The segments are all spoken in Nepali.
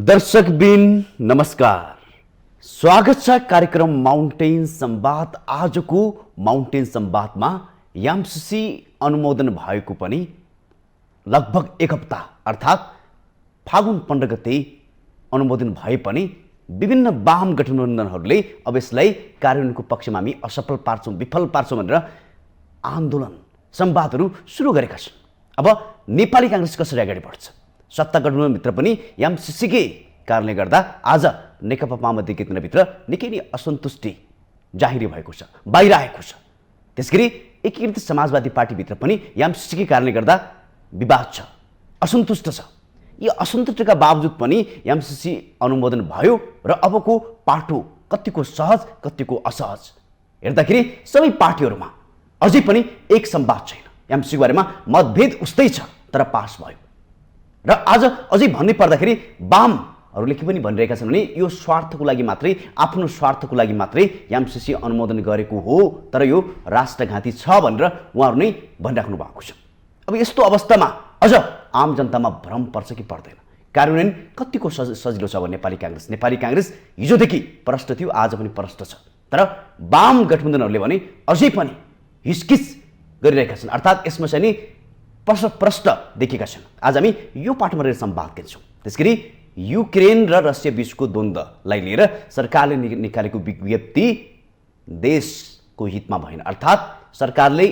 दर्शकबिन नमस्कार, स्वागत छ कार्यक्रम माउन्टेन संवाद। आजको माउन्टेन संवादमा एमसीसी अनुमोदन भएको पनि लगभग एक हप्ता अर्थात् फागुन 15 गते अनुमोदन भए पनि विभिन्न वाम गठबन्धनहरूले अब यसलाई कार्यान्वयनको पक्षमा हामी असफल पार्छौं, विफल पार्छौं भनेर आन्दोलन संवादहरू सुरु गरेका छन्। अब नेपाली कांग्रेस कसरी अगाडि बढ्छ? सत्ता गठबन्धनभित्र पनि एमसीसीकै कारणले गर्दा आज नेकपा माओवादी केन्द्रभित्र निकै नै असन्तुष्टि जाहिर भएको छ, बाहिर आएको छ। त्यसगरी एकीकृत समाजवादी पार्टीभित्र पनि एमसीसीकै कारणले गर्दा विवाद छ, असन्तुष्ट छ। यी असन्तुष्टिका बावजुद पनि एमसीसी अनुमोदन भयो र अबको पाटो कतिको सहज कतिको असहज हेर्दाखेरि सबै पार्टीहरूमा अझै पनि एक संवाद छैन। एमसीसी बारेमा मतभेद उस्तै छ तर पास भयो। र आज अझै भन्नै पर्दाखेरि वामहरूले के पनि भनिरहेका छन् भने यो स्वार्थको लागि मात्रै, आफ्नो स्वार्थको लागि मात्रै एमसीसी अनुमोदन गरेको हो, तर यो राष्ट्रघाती छ भनेर उहाँहरू नै भनिराख्नु भएको छ। अब यस्तो अवस्थामा अझ आम जनतामा भ्रम पर्छ कि पर्दैन? कार्यान्वयन कतिको सजिलो छ अब नेपाली कांग्रेस हिजोदेखि प्रष्ट थियो, आज पनि प्रष्ट छ। तर वाम गठबन्धनहरूले भने अझै पनि हिचकिच गरिरहेका छन्, अर्थात् यसमा चाहिँ नि प्रष्ट देखेका छन्। आज हामी यो पाठमा रहेर संवाद गर्छौँ। त्यसगरी युक्रेन र रसिया बीचको द्वन्द्वलाई लिएर सरकारले निकालेको विज्ञप्ति देशको हितमा भएन, अर्थात् सरकारले,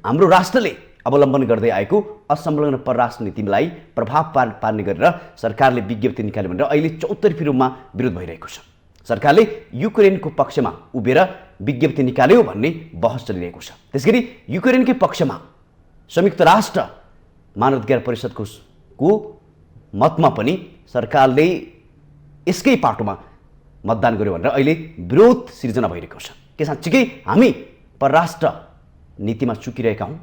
हाम्रो राष्ट्रले अवलम्बन गर्दै आएको असंलग्न परराष्ट्र नीतिलाई प्रभाव पार्ने गरेर सरकारले विज्ञप्ति निकाल्यो भनेर अहिले चौतर्फी रूपमा विरोध भइरहेको छ। सरकारले युक्रेनको पक्षमा उभिएर विज्ञप्ति निकाल्यो भन्ने बहस चलिरहेको छ। त्यसगरी युक्रेनकै पक्षमा संयुक्त राष्ट्र मानवाधिकार परिषदको मतमा पनि सरकारले यसकै पाटोमा मतदान गर्यो भनेर अहिले विरोध सिर्जना भइरहेको छ। के साँच्चीकै हामी परराष्ट्र नीतिमा चुकिरहेका हौँ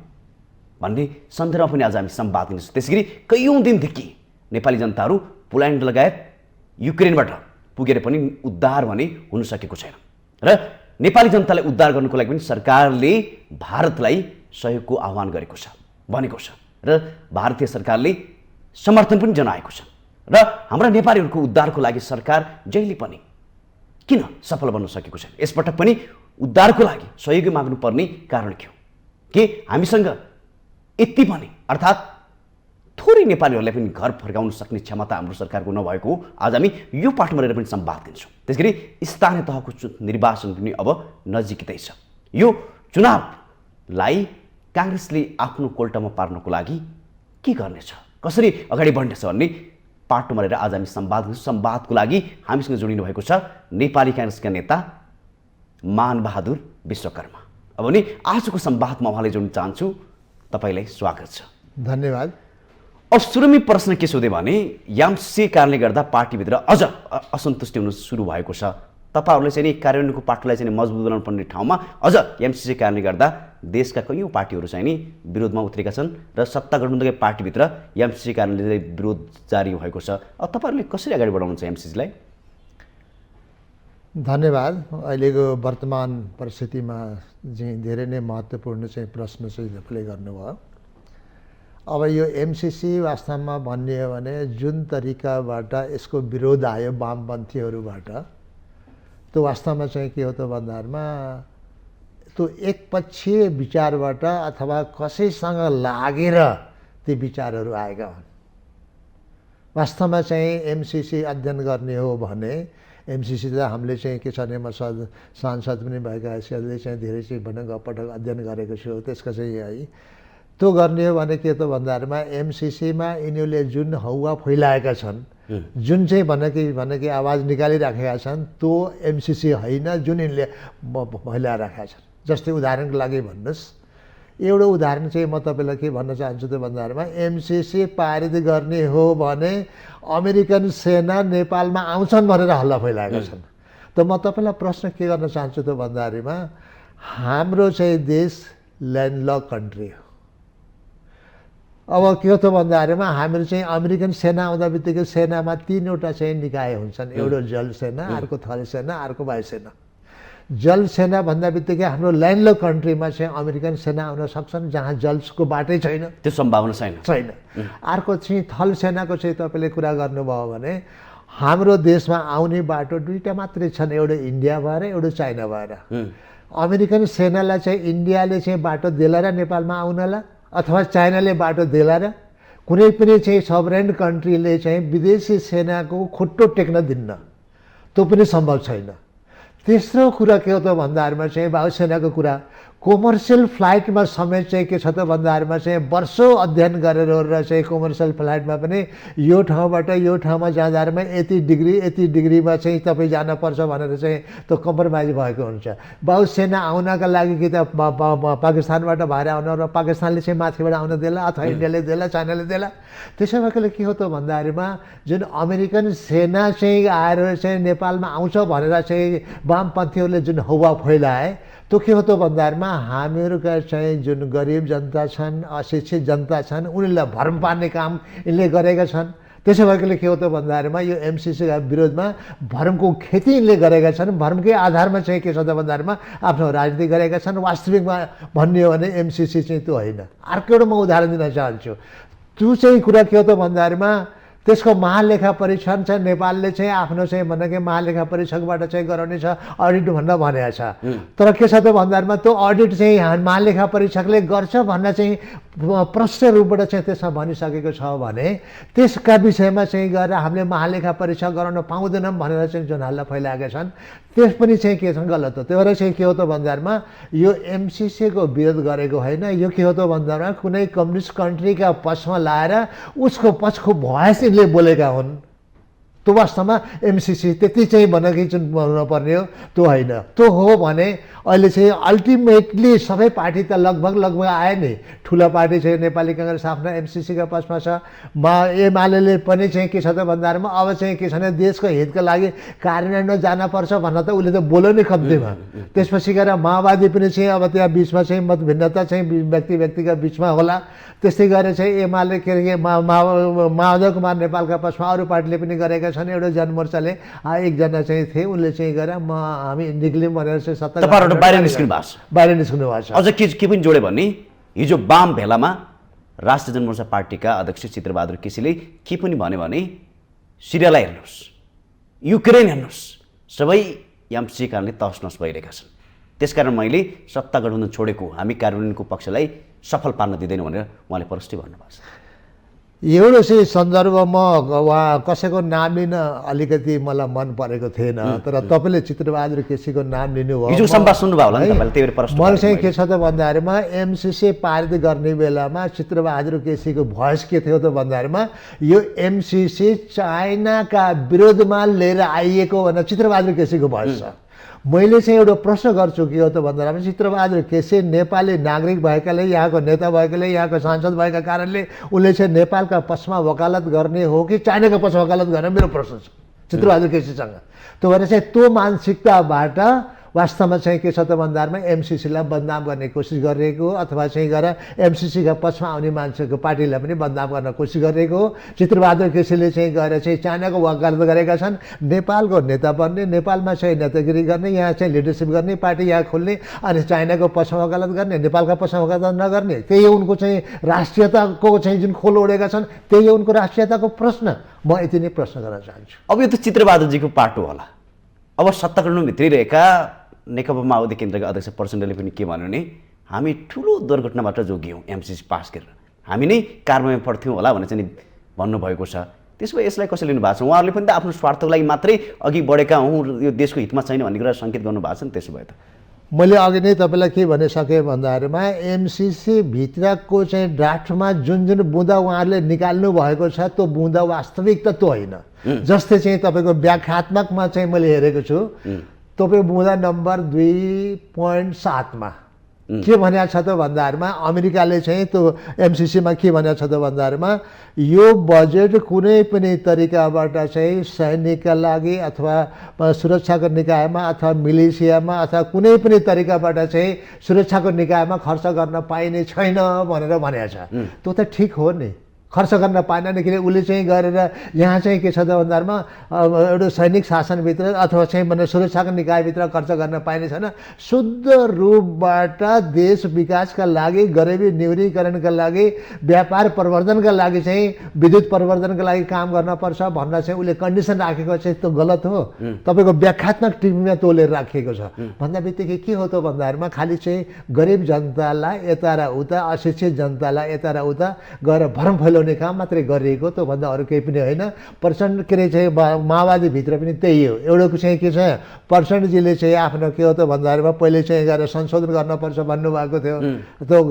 भन्ने सन्दर्भमा पनि आज हामी संवाद गर्छौँ। त्यसगरी कैयौँ दिनदेखि नेपाली जनताहरू पोल्यान्ड लगायत युक्रेनबाट पुगेर पनि उद्धार भने हुन सकेको छैन र नेपाली जनतालाई उद्धार गर्नुको लागि पनि सरकारले भारतलाई सहयोगको आह्वान गरेको छ, भनेको छ र भारतीय सरकारले समर्थन पनि जनाएको छ। र हाम्रा नेपालीहरूको उद्धारको लागि सरकार जहिले पनि किन सफल बन्न सकेको छैन? यसपटक पनि उद्धारको लागि सहयोग माग्नुपर्ने कारण के हो? के हामीसँग यति पनि अर्थात् थोरै नेपालीहरूलाई पनि घर फर्काउन सक्ने क्षमता हाम्रो सरकारको नभएको हो? आज हामी यो पाठमा रहेर पनि संवाद दिन्छौँ। त्यसगरी स्थानीय तहको निर्वाचन पनि अब नजिकै छ। यो चुनावलाई कांग्रेसले आफ्नो कोल्टामा पार्नको लागि के गर्नेछ, कसरी अगाडि बढ्नेछ भन्ने पाटोमा रहेर आज हामी संवाद गर्छौँ। संवादको लागि हामीसँग जोडिनु भएको छ नेपाली कांग्रेसका नेता मानबहादुर विश्वकर्मा। अब नि आजको संवादमा उहाँलाई जोड्न चाहन्छु। तपाईलाई स्वागत छ। धन्यवाद। अब सुरुमै प्रश्न के सोधे भने एमसीसी कारणले गर्दा पार्टीभित्र अझ असन्तुष्टि हुन सुरु भएको छ। तपाईहरुले चाहिँ नि कार्यान्वयनको पाटोलाई चाहिँ मजबुत बनाउनु पर्ने ठाउँमा अझ एमसीसी कारणले गर्दा देशका कैयौं पार्टीहरू चाहिँ नि विरोधमा उत्रेका छन् र सत्ता गठबन्धनकै पार्टीभित्र एमसीसी कारणले विरोध जारी भएको छ। अब तपाईहरुले कसरी अगाडि बढाउनुहुन्छ एमसीसीलाई? धन्यवाद। अहिलेको वर्तमान परिस्थितिमा चाहिँ धेरै नै महत्त्वपूर्ण चाहिँ प्रश्न चाहिँ तपाईँले गर्नुभयो। अब यो एमसीसी वास्तवमा भन्ने हो भने जुन तरिकाबाट यसको विरोध आयो वामपन्थीहरूबाट, त्यो वास्तवमा चाहिँ के हो त भन्दामा त्यो एकपक्षीय विचारबाट अथवा कसैसँग लागेर ती विचारहरू आएका हुन्। वास्तवमा चाहिँ एमसीसी अध्ययन गर्ने हो भने एमसीसी त हामीले चाहिँ के छ भने म सांसद पनि भएका हैसियतले चाहिँ धेरै चाहिँ पटक अध्ययन गरेको छु। त्यसका चाहिँ है त्यो गर्ने हो भने के त भन्दामा एमसीसीमा यिनीहरूले जुन हौवा फैलाएका छन्, जुन चाहिँ भनेकी आवाज निकालिराखेका छन्, त्यो एमसीसी होइन जुन यिनले फैलाइराखेका छन्। जस्तै उदाहरणको लागि भन्नुहोस्, एउटा उदाहरण चाहिँ म तपाईँलाई के भन्न चाहन्छु त भन्दामा एमसीसी पारित गर्ने हो भने अमेरिकन सेना नेपालमा आउँछन् भनेर हल्ला फैलाएका छन्। त म तपाईँलाई प्रश्न के गर्न चाहन्छु त भन्दामा हाम्रो चाहिँ देश ल्यान्डलक कन्ट्री हो। अब के हो त भन्दामा हाम्रो चाहिँ अमेरिकन सेना आउँदा बित्तिकै सेनामा तीनवटा चाहिँ निकाय हुन्छन्। एउटा जल सेना, अर्को थल सेना, अर्को वायुसेना। जल सेना भन्दा बित्तिकै हाम्रो ल्यान्डलक कन्ट्रीमा चाहिँ अमेरिकन सेना आउन सक्छन् जहाँ जलको बाटै छैन, त्यो सम्भावना छैन। अर्को चाहिँ थल सेनाको चाहिँ तपाईँले कुरा गर्नुभयो भने हाम्रो देशमा आउने बाटो दुईटा मात्रै छन्, एउटा इन्डिया भएर एउटा चाइना भएर। अमेरिकन सेनालाई चाहिँ इन्डियाले चाहिँ बाटो देलाएर नेपालमा आउनलाई अथवा चाइनाले बाटो देलाएर कुनै पनि चाहिँ सबरेन कन्ट्रीले चाहिँ विदेशी सेनाको खुट्टो टेक्न दिन्न, त्यो पनि सम्भव छैन। तेस्रो कुरा के हो त भन्दाहरूमा चाहिँ वायुसेनाको कुरा, कमर्सियल फ्लाइटमा समेत चाहिँ के छ त भन्दाहरूमा चाहिँ वर्षौँ अध्ययन गरेर चाहिँ कमर्सियल फ्लाइटमा पनि यो ठाउँबाट यो ठाउँमा जाँदाहरूमा यति डिग्रीमा चाहिँ तपाईँ जानुपर्छ भनेर चाहिँ त्यो कम्प्रोमाइज भएको हुन्छ। वायुसेना आउनका लागि कि त पाकिस्तानबाट भएर आउन र पाकिस्तानले चाहिँ माथिबाट आउन देला अथवा इन्डियाले देला चाइनाले देला। त्यसो भएकोले के हो त भन्दाहरूमा जुन अमेरिकन सेना चाहिँ आएर चाहिँ नेपालमा आउँछ भनेर चाहिँ वामपन्थीहरूले जुन हौवा फैलाए त्यो के हो त भन्दाहरूमा हामीहरूका चाहिँ जुन गरिब जनता छन्, अशिक्षित जनता छन्, उनीहरूलाई भरम पार्ने काम यिनले गरेका छन्। त्यसो भएकोले के हो त भन्दाहरूमा यो एमसिसीका विरोधमा भरमको खेती यिनले गरेका छन्। भरमकै आधारमा चाहिँ के छ त भन्दाहरूमा आफ्नो राजनीति गरेका छन्। वास्तविकमा भन्ने हो भने एमसिसी चाहिँ त्यो होइन। अर्को एउटा म उदाहरण दिन चाहन्छु। त्यो चाहिँ कुरा के हो त भन्दाहरूमा त्यसको महालेखा परीक्षण चाहिँ नेपालले चाहिँ आफ्नो चाहिँ भनेको महालेखा परीक्षकबाट चाहिँ गराउने छ, अडिट भन्न भनेको छ। तर के छ त भन्दाहरूमा त्यो अडिट चाहिँ महालेखा परीक्षकले गर्छ भन्न चाहिँ प्रष्ट रूपबाट चाहिँ त्यसमा भनिसकेको छ भने त्यसका विषयमा चाहिँ गएर हामीले महालेखा परीक्षा गराउन पाउँदैनौँ भनेर चाहिँ जुन हल्ला फैलाएका छन् त्यस पनि चाहिँ के छ गलत हो। त्यो भएर चाहिँ के हो त भन्दाहरूमा यो एमसिसीको विरोध गरेको होइन, यो के हो त भन्दामा कुनै कम्युनिस्ट कन्ट्रीका पक्षमा लाएर उसको पक्षको भोइस यिनले बोलेका हुन्। त्यो वास्तवमा एमसिसी त्यति चाहिँ भनेको जुन हुनुपर्ने हो त्यो होइन। त्यो हो भने अहिले चाहिँ अल्टिमेटली सबै पार्टी त लगभग आए नि। ठुलो पार्टी चाहिँ नेपाली काङ्ग्रेस आफ्नो एमसिसीका पक्षमा छ। एमाले पनि चाहिँ के छ त भन्दाहरूमा अब चाहिँ के छ भने देशको हितका लागि कार्यान्वयन जानुपर्छ भन्न त उसले त बोल्यो नि कम्तीमा। त्यसपछि गएर माओवादी पनि चाहिँ अब त्यहाँ बिचमा चाहिँ मतभिन्नता चाहिँ व्यक्तिका बिचमा होला। त्यस्तै गरेर चाहिँ एमाले के अरे माधव कुमार नेपालका पक्षमा अरू पार्टीले पनि गरेका छन्। एउटा जनमोर्चाले एकजना चाहिँ थिए, उनले चाहिँ गएर हामी निक्ल्यौँ भनेर चाहिँ सत्ता बाहिर निस्किनु भएको छ। अझ के पनि जोड्यो भने हिजो वाम भेलामा राष्ट्रिय जनमोर्चा पार्टीका अध्यक्ष चित्रबहादुर केसीले के पनि भन्यो भने सिरियालाई हेर्नुहोस्, युक्रेन हेर्नुहोस्, सबै एमसिसी कारणले तहस नहस भइरहेका छन्। त्यसकारण मैले सत्ता गठबन्धन छोडेको हामी कार्यान्वयनको पक्षलाई सफल पार्न दिँदैन भनेर उहाँले प्रष्टि भन्नुभएको छ। एउटा चाहिँ सन्दर्भमा उहाँ कसैको नाम लिन अलिकति मलाई मन परेको थिएन, तर तपाईँले चित्रबहादुर केसीको नाम लिनुभयो। हिजो संवाद सुन्नुभयो होला नि तपाईँले, त्यही भएर प्रश्न मलाई चाहिँ के छ त भन्दाहरूमा एमसिसी पारित गर्ने बेलामा चित्रबहादुर केसीको भोइस के थियो त भन्दाहरूमा यो एमसिसी चाइनाका विरोधमा लिएर आइएको भनेर चित्रबहादुर केसीको भोइस छ। मैले चाहिँ एउटा प्रश्न गर्छु के हो त भन्दामा चित्रबहादुर केसी नेपाली नागरिक भएकाले, यहाँको नेता भएकाले, यहाँको सांसद भएका कारणले उनले चाहिँ नेपालका पक्षमा वकालत गर्ने हो कि चाइनाको पक्षमा वकालत गर्ने मेरो प्रश्न छ चित्रबहादुर केसीसँग। त्यो भएर चाहिँ त्यो मानसिकताबाट वास्तवमा चाहिँ के छ त भन्दारमा एमसिसीलाई बदनाम गर्ने कोसिस गरिरहेको अथवा चाहिँ गएर एमसिसीका पक्षमा आउने मान्छेको पार्टीलाई पनि बदनाम गर्न कोसिस गरिरहेको हो। चित्रबहादुर केसीले चाहिँ गएर चाहिँ चाइनाको वकालत गरेका छन्। नेपालको नेता बन्ने, नेपालमा चाहिँ नेतागिरी गर्ने, यहाँ चाहिँ लिडरसिप गर्ने, पार्टी यहाँ खोल्ने, अनि चाइनाको पक्षमा वकालत गर्ने, नेपालका पक्षमा वकालत नगर्ने, त्यही हो उनको चाहिँ राष्ट्रियताको चाहिँ जुन खोल ओढेका छन्, त्यही हो उनको राष्ट्रियताको प्रश्न। म यति नै प्रश्न गर्न चाहन्छु। अब यो त चित्रबहादुरजीको पाटो होला। अब सत्ता गठबन्धन भित्रिरहेका नेकपा माओवादी केन्द्रका अध्यक्ष प्रचण्डले पनि के भन्यो भने हामी ठुलो दुर्घटनाबाट जोगियौँ एमसिसी पास गरेर, हामी नै कार्यान्वयन पर्थ्यौँ होला भनेर चाहिँ भन्नुभएको छ। त्यसो भए यसलाई कसरी लिनु भएको छ? उहाँहरूले पनि त आफ्नो स्वार्थको लागि मात्रै अघि बढेका हुँ, यो देशको हितमा छैन भन्ने कुरा सङ्केत गर्नुभएको छ नि। त्यसो भए त मैले अघि नै तपाईँलाई के भनिसकेँ भन्दाहरूमा एमसिसी भित्रको चाहिँ ड्राफ्टमा जुन जुन बुँदा उहाँहरूले निकाल्नु भएको छ त्यो बुँदा वास्तविक त त्यो होइन। जस्तै चाहिँ तपाईँको व्याख्यात्मकमा चाहिँ मैले हेरेको छु, तपाईँ बुँदा नम्बर 2.7 के भनेको छ त भन्दाहरूमा अमेरिकाले चाहिँ त्यो एमसिसीमा के भनेको छ त भन्दाहरूमा यो बजेट कुनै पनि तरिकाबाट चाहिँ सैनिकका लागि अथवा सुरक्षाको निकायमा अथवा मिलिसियामा अथवा कुनै पनि तरिकाबाट चाहिँ सुरक्षाको निकायमा खर्च गर्न पाइने छैन भनेर भनेको छ। त्यो त ठिक हो नि, खर्च गर्न पाएन किन उसले चाहिँ गरेर यहाँ चाहिँ के छ त भन्दामा एउटा सैनिक शासनभित्र अथवा चाहिँ भने सुरक्षाको निकायभित्र खर्च गर्न पाइने छैन। शुद्ध रूपबाट देश विकासका लागि, गरिबी न्यूनीकरणका लागि, व्यापार प्रवर्धनका लागि चाहिँ, विद्युत प्रवर्धनका लागि काम गर्नुपर्छ भनेर चाहिँ उसले कन्डिसन राखेको चाहिँ त्यो गलत हो। तपाईँको व्याख्यात्मक टिप्पणीमा तोलेर राखिएको छ। भन्दा बित्तिकै के हो त भन्दाहरूमा खालि चाहिँ गरिब जनतालाई यता र उता, अशिक्षित जनतालाई यता र उता गएर भरम फैलाउने काम मात्रै गरिएको, त्योभन्दा अरू केही पनि होइन। प्रचण्ड के अरे चाहिँ माओवादीभित्र पनि त्यही हो। एउटाको चाहिँ के छ, प्रचण्डजीले चाहिँ आफ्नो के हो त भन्दाहरूमा पहिले चाहिँ गएर संशोधन गर्नुपर्छ भन्नुभएको थियो।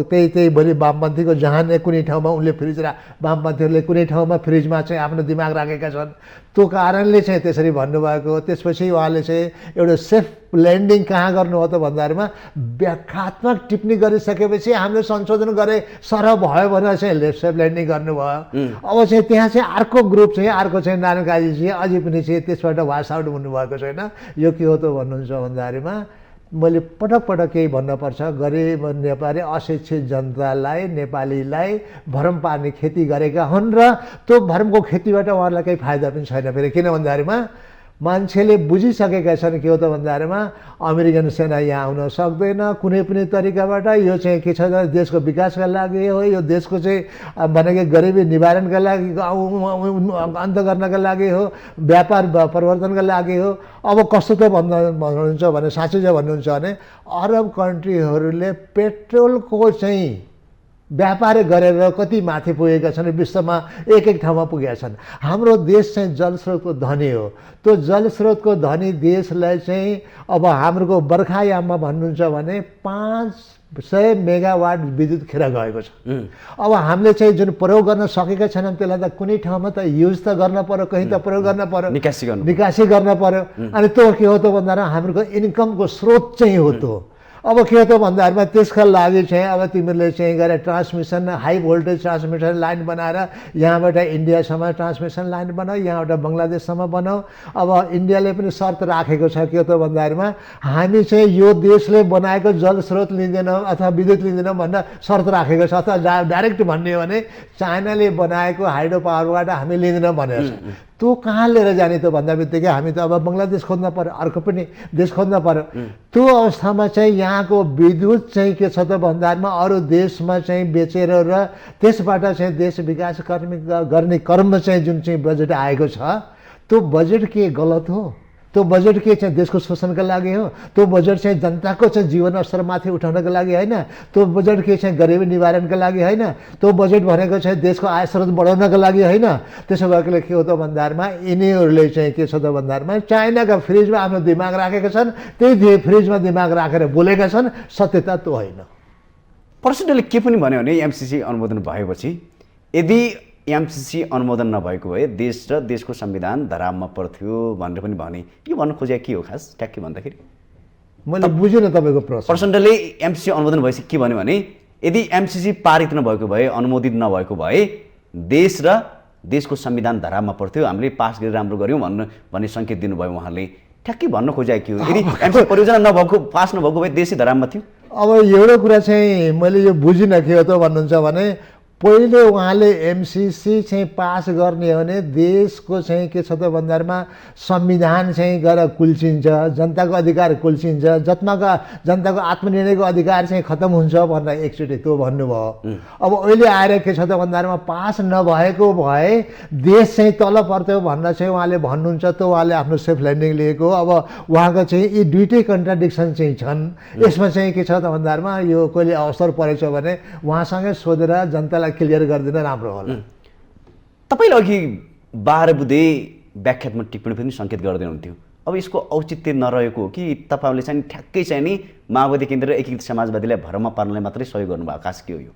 त्यही भोलि वामपन्थीको जहाँ कुनै ठाउँमा उनले फ्रिज वामपन्थीहरूले कुनै ठाउँमा फ्रिजमा चाहिँ आफ्नो दिमाग राखेका छन्, त्यो कारणले चाहिँ त्यसरी भन्नुभएको हो। त्यसपछि उहाँले चाहिँ एउटा सेफ ल्यान्डिङ कहाँ गर्नु हो त भन्दाहरूमा व्याख्यात्मक टिप्पणी गरिसकेपछि हामीले संशोधन गरे सरह भयो भनेर चाहिँ सेफ ल्यान्डिङ गर्नुभयो। अब चाहिँ त्यहाँ चाहिँ अर्को ग्रुप चाहिँ, अर्को चाहिँ नारायण काजीजी अझै पनि चाहिँ त्यसबाट वास आउट हुनुभएको छैन। यो के हो त भन्नुहुन्छ भन्दाहरूमा मैले पटक पटक केही भन्नुपर्छ, गरिब नेपाली अशिक्षित जनतालाई, नेपालीलाई भरम पार्ने खेती गरेका हुन् र त्यो भरमको खेतीबाट उहाँहरूलाई केही फाइदा पनि छैन। फेरि किन भन्दाहरूमा मान्छेले बुझिसकेका छन् के हो त भन्दाहरूमा अमेरिकन सेना यहाँ आउन सक्दैन कुनै पनि तरिकाबाट। यो चाहिँ के छ त देशको विकासका लागि हो, यो देशको चाहिँ भनेको गरिबी निवारणका लागि, अन्त गर्नका लागि हो, व्यापार परिवर्तनका लागि हो। अब कस्तो त भन्नुहुन्छ भने, साँच्चै चाहिँ भन्नुहुन्छ भने अरब कन्ट्रीहरूले पेट्रोलको चाहिँ व्यापार गरेर कति माथि पुगेका छन्, विश्वमा एक ठाउँमा पुगेका छन्। हाम्रो देश चाहिँ जलस्रोतको धनी हो। त्यो जलस्रोतको धनी देशलाई चाहिँ अब हाम्रो बर्खायाममा भन्नुहुन्छ भने 500 मेगावाट विद्युत खेर गएको छ। अब हामीले चाहिँ जुन प्रयोग गर्न सकेका छैनौँ त्यसलाई त कुनै ठाउँमा त युज त गर्न पर्यो, कहीँ त प्रयोग गर्न पर्यो, निकासी गर्न पर्यो। अनि त्यो के हो त भन्दा हाम्रो इन्कमको स्रोत चाहिँ हो त्यो। अब के हो त भन्दाहरूमा त्यसका लागि चाहिँ अब तिमीहरूले चाहिँ गएर transmission, high voltage transmission line बनाएर यहाँबाट इन्डियासम्म ट्रान्समिसन लाइन बनाऊ, यहाँबाट बङ्गलादेशसम्म बनाऊ। अब इन्डियाले पनि शर्त राखेको छ के हो त भन्दाहरूमा हामी चाहिँ यो देशले बनाएको जलस्रोत लिँदैनौँ अथवा विद्युत लिँदैनौँ भनेर शर्त राखेको छ। अथवा डाइरेक्ट भन्ने हो भने चाइनाले बनाएको हाइड्रो पावरबाट हामी लिँदैनौँ भनेर छ। त्यो कहाँ लिएर जाने त भन्दा बित्तिकै हामी त अब बङ्गलादेश खोज्न पर्यो, अर्को पनि देश खोज्न पर्यो। त्यो अवस्थामा चाहिँ यहाँको विद्युत चाहिँ के छ त भन्दामा अरू देशमा चाहिँ बेचेर र त्यसबाट चाहिँ देश विकास गर्ने क्रम चाहिँ जुन चाहिँ बजेट आएको छ, त्यो बजेट के गलत हो? त्यो बजेट के चाहिँ देशको शोषणका लागि हो? त्यो बजेट चाहिँ जनताको चाहिँ जीवन स्तर माथि उठाउनका लागि होइन? त्यो बजेट के चाहिँ गरिबी निवारणका लागि होइन? त्यो बजेट भनेको चाहिँ देशको आय स्रोत बढाउनका लागि होइन? त्यसो भएकोले के हो त भन्दाहरूमा यिनीहरूले चाहिँ के छ त भन्दाहरूमा चाइनाका फ्रिजमा आफ्नो दिमाग राखेका छन्, त्यही फ्रिजमा दिमाग राखेर बोलेका छन्। सत्यता त्यो होइन। प्रचण्डले के पनि भन्यो भने एमसिसी अनुमोदन भएपछि यदि एमसिसी अनुमोदन नभएको भए देश र देशको संविधान धरापमा पर्थ्यो भनेर पनि भने। यो भन्नु खोजेको के हो खास ट्याक्कै भन्दाखेरि? मैले बुझिनँ तपाईँको प्रश्न। प्रचण्डले एमसिसी अनुमोदन भएपछि के भन्यो भने यदि एमसिसी पारित नभएको भए, अनुमोदित नभएको भए देश र देशको संविधान धरापमा पर्थ्यो, हामीले पास गरेर राम्रो गऱ्यौँ भन्ने सङ्केत दिनुभयो उहाँले। ठ्याक्कै भन्न खोजेको के हो? यदि एमसिसी परियोजना नभएको, पास नभएको भए देशै धरापमा थियो। अब एउटा कुरा चाहिँ मैले यो बुझिनँ के हो त भन्नुहुन्छ भने पहिले उहाँले एमसिसी चाहिँ पास गर्ने हो भने देशको चाहिँ के छ त भन्दामा संविधान चाहिँ गएर कुल्चिन्छ, जनताको अधिकार कुल्चिन्छ, जनताको आत्मनिर्णयको अधिकार चाहिँ खत्तम हुन्छ भनेर एकचोटि त्यो भन्नुभयो। अब अहिले आएर के छ त भन्दामा पास नभएको भए देश चाहिँ तल पर्थ्यो भनेर चाहिँ उहाँले भन्नुहुन्छ। त्यो उहाँले आफ्नो सेफ ल्यान्डिङ लिएको। अब उहाँको चाहिँ यी दुइटै कन्ट्राडिक्सन चाहिँ छन्। यसमा चाहिँ के छ त भन्दामा यो कहिले अवसर परेछ भने उहाँसँगै सोधेर जनतालाई क्लियर गरिदिन राम्रो होला। तपाईँले अघि 12 बुँदे व्याख्यात्मक टिप्पणी पनि सङ्केत गर्दै हुनुहुन्थ्यो। अब यसको औचित्य नरहेको हो कि तपाईँले चाहिँ ठ्याक्कै चाहिँ नि माओवादी केन्द्र र एकीकृत समाजवादीलाई भरमा पार्नलाई मात्रै सहयोग गर्नुभएको? खास के हो यो?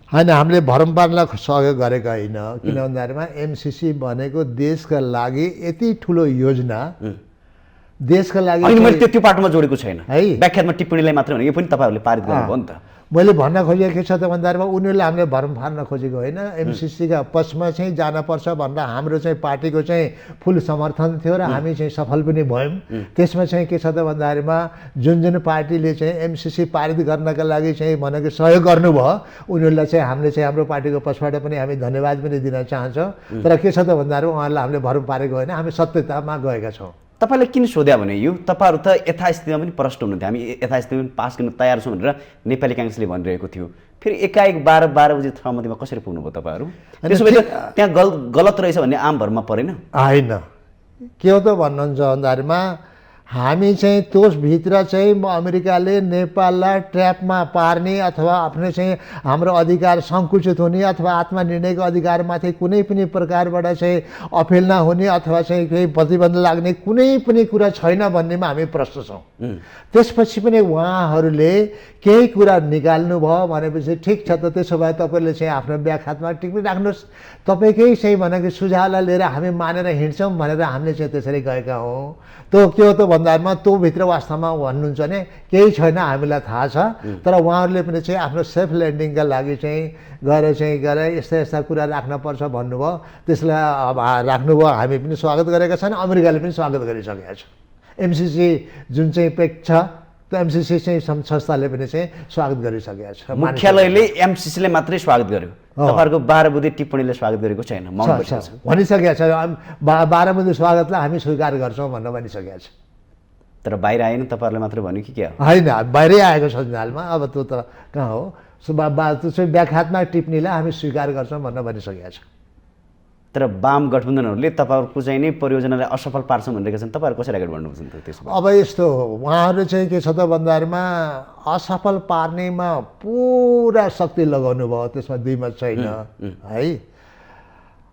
होइन, हामीले भरम पार्नलाई सहयोग गरेका होइन। किन भन्दामा एमसिसी भनेको देशका लागि यति ठुलो योजना, देशका लागि मैले त्यो पाटोमा जोडेको छैन है। व्याख्यात्मक टिप्पणीलाई मात्रै भने यो पनि तपाईँहरूले पारित गर्नुभयो नि त। मैले भन्न खोजेको के छ त भन्दामा उनीहरूले हामीले भरम फार्न खोजेको होइन। एमसिसीका पक्षमा चाहिँ जानपर्छ भनेर हाम्रो चाहिँ पार्टीको चाहिँ फुल समर्थन थियो र हामी चाहिँ सफल पनि भयौँ। त्यसमा चाहिँ के छ त भन्दाखेरिमा जुन जुन पार्टीले चाहिँ एमसिसी पारित गर्नका लागि चाहिँ भनेको सहयोग गर्नुभयो उनीहरूलाई चाहिँ हामीले चाहिँ हाम्रो पार्टीको पक्षबाट पनि हामी धन्यवाद पनि दिन चाहन्छौँ। तर के छ त भन्दाखेरि उहाँहरूलाई हामीले भरम पारेको होइन, हामी सत्यतामा गएका छौँ। तपाईँले किन सोध्या भने यो तपाईँहरू त यथास्थितिमा पनि प्रष्ट हुनुहुन्थ्यो, हामी यथास्थितिमा पनि पास गर्न तयार छौँ भनेर नेपाली काङ्ग्रेसले भनिरहेको थियो। फेरि एकाएक 12 बजी सहमतिमा कसरी पुग्नुभयो तपाईँहरू? त्यसो भए त्यहाँ गलत रहेछ भन्ने आम भरमा परेन? होइन, के हो त भन्नुहुन्छ भन्दाखेरिमा हामी चाहिँ त्यसभित्र चाहिँ अमेरिकाले नेपाललाई ट्र्यापमा पार्ने अथवा आफ्नो चाहिँ हाम्रो अधिकार सङ्कुचित हुने अथवा आत्मनिर्णयको अधिकारमाथि कुनै पनि प्रकारबाट चाहिँ अपिल नहुने अथवा चाहिँ केही प्रतिबन्ध लाग्ने कुनै पनि कुरा छैन भन्नेमा हामी प्रष्ट छौँ। त्यसपछि पनि उहाँहरूले केही कुरा निकाल्नु भयो भनेपछि ठिक छ त, त्यसो भए तपाईँले चाहिँ आफ्नो व्याख्यात्मक टिप्पणी राख्नुहोस्, तपाईँकै चाहिँ भनेको सुझावलाई लिएर हामी मानेर हिँड्छौँ भनेर हामीले चाहिँ त्यसरी गएका हौँ। त्यो के हो त भन्दामा त्योभित्र वास्तवमा भन्नुहुन्छ भने केही छैन, हामीलाई थाहा छ। तर उहाँहरूले पनि चाहिँ आफ्नो सेफ ल्यान्डिङका लागि चाहिँ गएर यस्ता यस्ता कुरा राख्नुपर्छ भन्नुभयो, त्यसलाई अब राख्नुभयो, हामी पनि स्वागत गरेका छौँ, अमेरिकाले पनि स्वागत गरिसकेका छ। एमसिसी जुन चाहिँ पेक छ त्यो एमसिसी चाहिँ संस्थाले पनि चाहिँ स्वागत गरिसकेका छ। मुख्यालयले एमसिसीले मात्रै स्वागत गर्यो, तपाईँहरूको 12 बुँदे टिप्पणीले स्वागत गरेको छैन भनिसकेका छ। 12 बुँदे स्वागतलाई हामी स्वीकार गर्छौँ भनेर भनिसकेका छ। तर बाहिर आएन, तपाईँहरूले मात्रै भन्यो कि क्या? होइन, बाहिरै आएको छ सञ्जालमा। अब त्यो त कहाँ हो, त्यो चाहिँ व्याख्यात्मक टिप्पणीलाई हामी स्वीकार गर्छौँ भनेर भनिसकेका छ। तर वाम गठबन्धनहरूले तपाईँहरूको चाहिँ नै परियोजनालाई असफल पार्छौँ भनिरहेका छन्, तपाईँहरू कसरी अगाडि बढ्नुहुन्छ त त्यसमा? अब यस्तो हो, उहाँहरू चाहिँ के छ त भन्दाखेरिमा असफल पार्नेमा पुरा शक्ति लगाउनु भयो, त्यसमा दुई मत छैन है।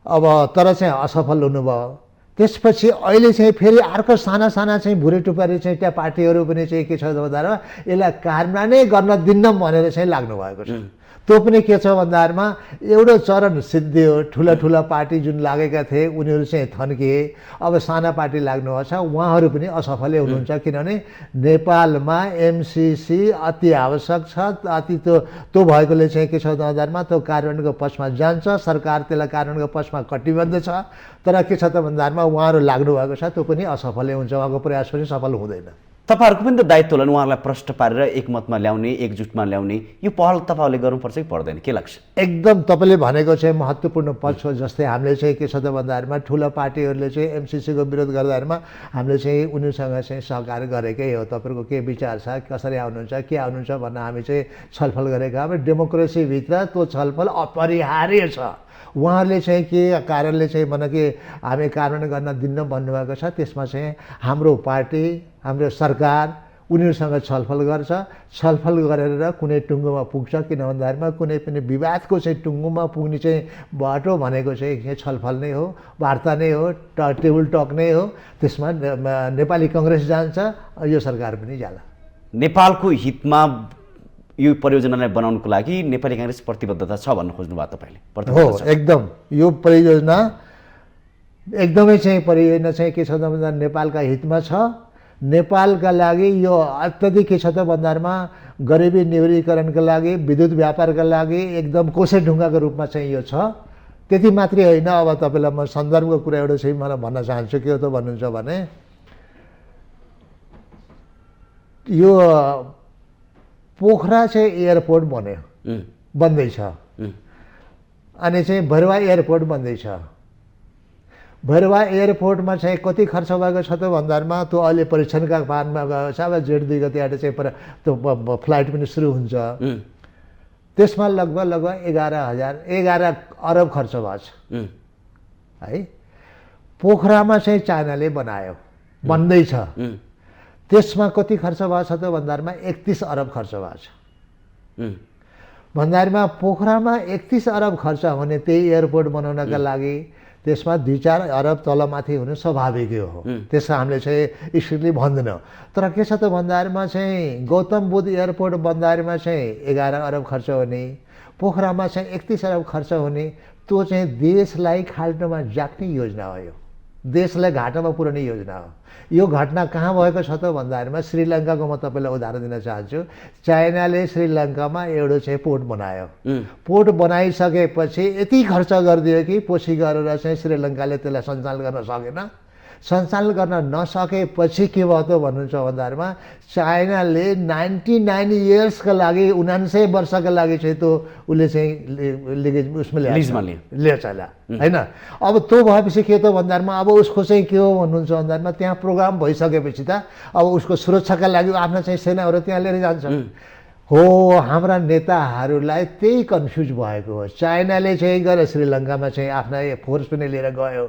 अब तर चाहिँ असफल हुनुभयो। त्यसपछि अहिले चाहिँ फेरि अर्को साना साना चाहिँ भुरे टुपारी चाहिँ त्यहाँ पार्टीहरू पनि चाहिँ के छ भन्दाखेरिमा यसलाई कार्यान्वयन गर्न दिन्न भनेर चाहिँ लाग्नु भएको छ। त्यो पनि के छ भन्दाखेरिमा एउटा चरण सिद्धियो, ठुला ठुला पार्टी जुन लागेका थिए उनीहरू चाहिँ थन्किए, अब साना पार्टी लाग्नुभएको छ, उहाँहरू पनि असफलै हुनुहुन्छ। किनभने नेपालमा एमसिसी अति आवश्यक छ, अति त्यो भएकोले चाहिँ के छ भन्दाखेरिमा त्यो कार्यान्वयनको पक्षमा जान्छ, सरकार त्यसलाई कार्यान्वयनको पक्षमा कटिबद्ध छ। तर के छ त भन्दाखेरिमा उहाँहरू लाग्नुभएको छ, त्यो पनि असफलै हुन्छ, उहाँको प्रयास पनि सफल हुँदैन। तपाईँहरूको पनि त दायित्व होला उहाँहरूलाई प्रष्ट पारेर एकमतमा ल्याउने, एकजुटमा ल्याउने, यो पहल तपाईँहरूले गर्नुपर्छ कि पर्दैन, के लाग्छ? एकदम तपाईँले भनेको चाहिँ महत्त्वपूर्ण पक्ष हो। जस्तै हामीले चाहिँ के छ त भन्दाखेरिमा ठुलो पार्टीहरूले चाहिँ एमसिसीको विरोध गर्दाखेरिमा हामीले चाहिँ उनीहरूसँग चाहिँ सहकार गरेकै हो। तपाईँहरूको के विचार छ, कसरी आउनुहुन्छ, के आउनुहुन्छ भनेर हामी चाहिँ छलफल गरेका। अब डेमोक्रेसीभित्र त्यो छलफल अपरिहार्य छ। उहाँहरूले चाहिँ के कारणले चाहिँ भने कि हामी कार्यान्वयन गर्न दिन्न भन्नुभएको छ, त्यसमा चाहिँ हाम्रो पार्टी, हाम्रो सरकार उनीहरूसँग छलफल गर्छ। छलफल गरेर कुनै टुङ्गोमा पुग्छ। किन भन्दाखेरिमा कुनै पनि विवादको चाहिँ टुङ्गोमा पुग्ने चाहिँ बाटो भनेको चाहिँ छलफल नै हो, वार्ता नै हो, टेबल टक नै हो। त्यसमा नेपाली काङ्ग्रेस जान्छ, यो सरकार पनि जाला। नेपालको हितमा यो परियोजनालाई बनाउनको लागि नेपाली काङ्ग्रेस प्रतिबद्धता छ भन्न खोज्नु भयो तपाईँले? हो, एकदम। यो परियोजना एकदमै चाहिँ परियोजना चाहिँ के छ भन्दा नेपालका हितमा छ। नेपालका लागि यो अत्यधिक के छ त भन्दाखेरिमा गरिबी निवृत्तिकरणका लागि, विद्युत व्यापारका लागि एकदम कोसे ढुङ्गाको रूपमा चाहिँ यो छ। त्यति मात्रै होइन, अब तपाईँलाई म सन्दर्भको कुरा एउटा चाहिँ मलाई भन्न चाहन्छु। के हो त भन्नुहुन्छ भने यो पोखरा चाहिँ एयरपोर्ट बन्यो, बन्दैछ, अनि चाहिँ भैरवा एयरपोर्ट बन्दैछ। भैरवा एयरपोर्टमा चाहिँ कति खर्च भएको छ त भन्दाखेरिमा त्यो अहिले परीक्षणका पानमा गएको छ। अब जेठ 2 गतिबाट चाहिँ त्यो फ्लाइट पनि सुरु हुन्छ। त्यसमा लगभग 11 अरब खर्च भएको छ है। पोखरामा चाहिँ चाइनाले बनायो, बन्दैछ, त्यसमा कति खर्च भएको छ त भन्दाखेरिमा 31 अरब खर्च भएको छ। भन्दाखेरिमा पोखरामा 31 अरब खर्च हुने त्यही एयरपोर्ट बनाउनका लागि त्यसमा 2-4 अरब तलमाथि हुनु स्वाभाविकै हो। त्यसमा हामीले चाहिँ स्ट्रिक्टली भन्दैनौँ। तर के छ त भन्दाखेरिमा चाहिँ गौतम बुद्ध एयरपोर्ट बन्दाखेरिमा चाहिँ 11 अरब खर्च हुने, पोखरामा चाहिँ 31 अरब खर्च हुने, त्यो चाहिँ देशलाई खाल्टोमा जाग्ने योजना हो। देशलाई घाटामा पुर्याउने योजना हो। यो घटना कहाँ भएको छ त भन्दाखेरिमा श्रीलङ्काको म तपाईँलाई उदाहरण दिन चाहन्छु। चाइनाले श्रीलङ्कामा एउटा चाहिँ पोर्ट बनायो। पोर्ट बनाइसकेपछि यति खर्च गरिदियो कि पछि गरेर चाहिँ श्रीलङ्काले त्यसलाई सञ्चालन गर्न सकेन। सञ्चालन गर्न नसकेपछि के भयो त भन्नुहुन्छ भन्दाखेरिमा चाइनाले 99 इयर्सका लागि 99 वर्षका लागि चाहिँ त्यो उसले चाहिँ लिगेज उसमा लिएछ होइन। अब त्यो भएपछि के त भन्दाखेरिमा अब उसको चाहिँ के हो भन्नुहुन्छ भन्दाखेरिमा त्यहाँ प्रोग्राम भइसकेपछि त अब उसको सुरक्षाका लागि आफ्ना चाहिँ सेनाहरू त्यहाँ लिएर जान्छ। हो हाम्रा नेताहरूलाई त्यही कन्फ्युज भएको हो। चाइनाले चाहिँ गएर श्रीलङ्कामा चाहिँ आफ्ना फोर्स पनि लिएर गयो।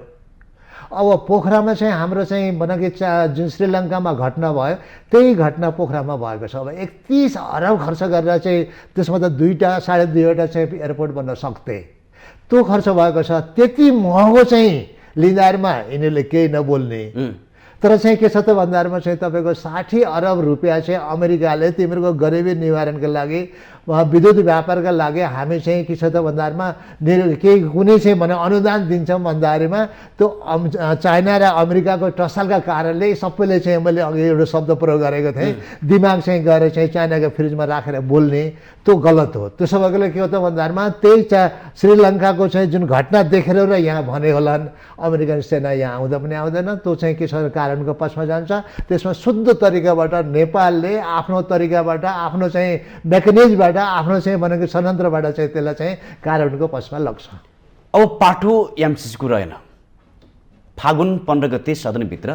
अब पोखरामा चाहिँ हाम्रो चाहिँ भन कि जुन श्रीलङ्कामा घटना भयो त्यही घटना पोखरामा भएको छ। अब 31 अरब खर्च गरेर चाहिँ त्यसमा त 2टा 2.5वटा चाहिँ एयरपोर्ट बन्न सक्थे। त्यो खर्च भएको छ। त्यति महँगो चाहिँ लिँदामा यिनीहरूले केही नबोल्ने। तर चाहिँ के छ त भन्दाखेरिमा चाहिँ तपाईँको 60 अरब रुपियाँ चाहिँ अमेरिकाले तिमीहरूको गरिबी निवारणका लागि विद्युत व्यापारका लागि हामी चाहिँ के छ त भन्दाखेरिमा केही कुनै चाहिँ भने अनुदान दिन्छौँ भन्दाखेरिमा त्यो चाइना र अमेरिकाको टसलका कारणले सबैले चाहिँ मैले अघि एउटा शब्द प्रयोग गरेको थिएँ, दिमाग चाहिँ गएर चाहिँ चाइनाको फ्रिजमा राखेर बोल्ने, त्यो गलत हो। त्यसो भएकोले के हो त भन्दाखेरिमा त्यही श्रीलङ्काको चाहिँ जुन घटना देखेर र यहाँ भने होलान् अमेरिकन सेना यहाँ आउँदा पनि आउँदैन, त्यो चाहिँ के छ कारणको पक्षमा जान्छ। त्यसमा शुद्ध तरिकाबाट नेपालले आफ्नो तरिकाबाट आफ्नो चाहिँ मेकानिजमबाट आफ्नो चाहिँ भनेको षड्यन्त्रबाट चाहिँ त्यसलाई चाहिँ कारणको पक्षमा लग्छ। अब पाठो एमसिसीको रहेन। फागुन 15 गते सदनभित्र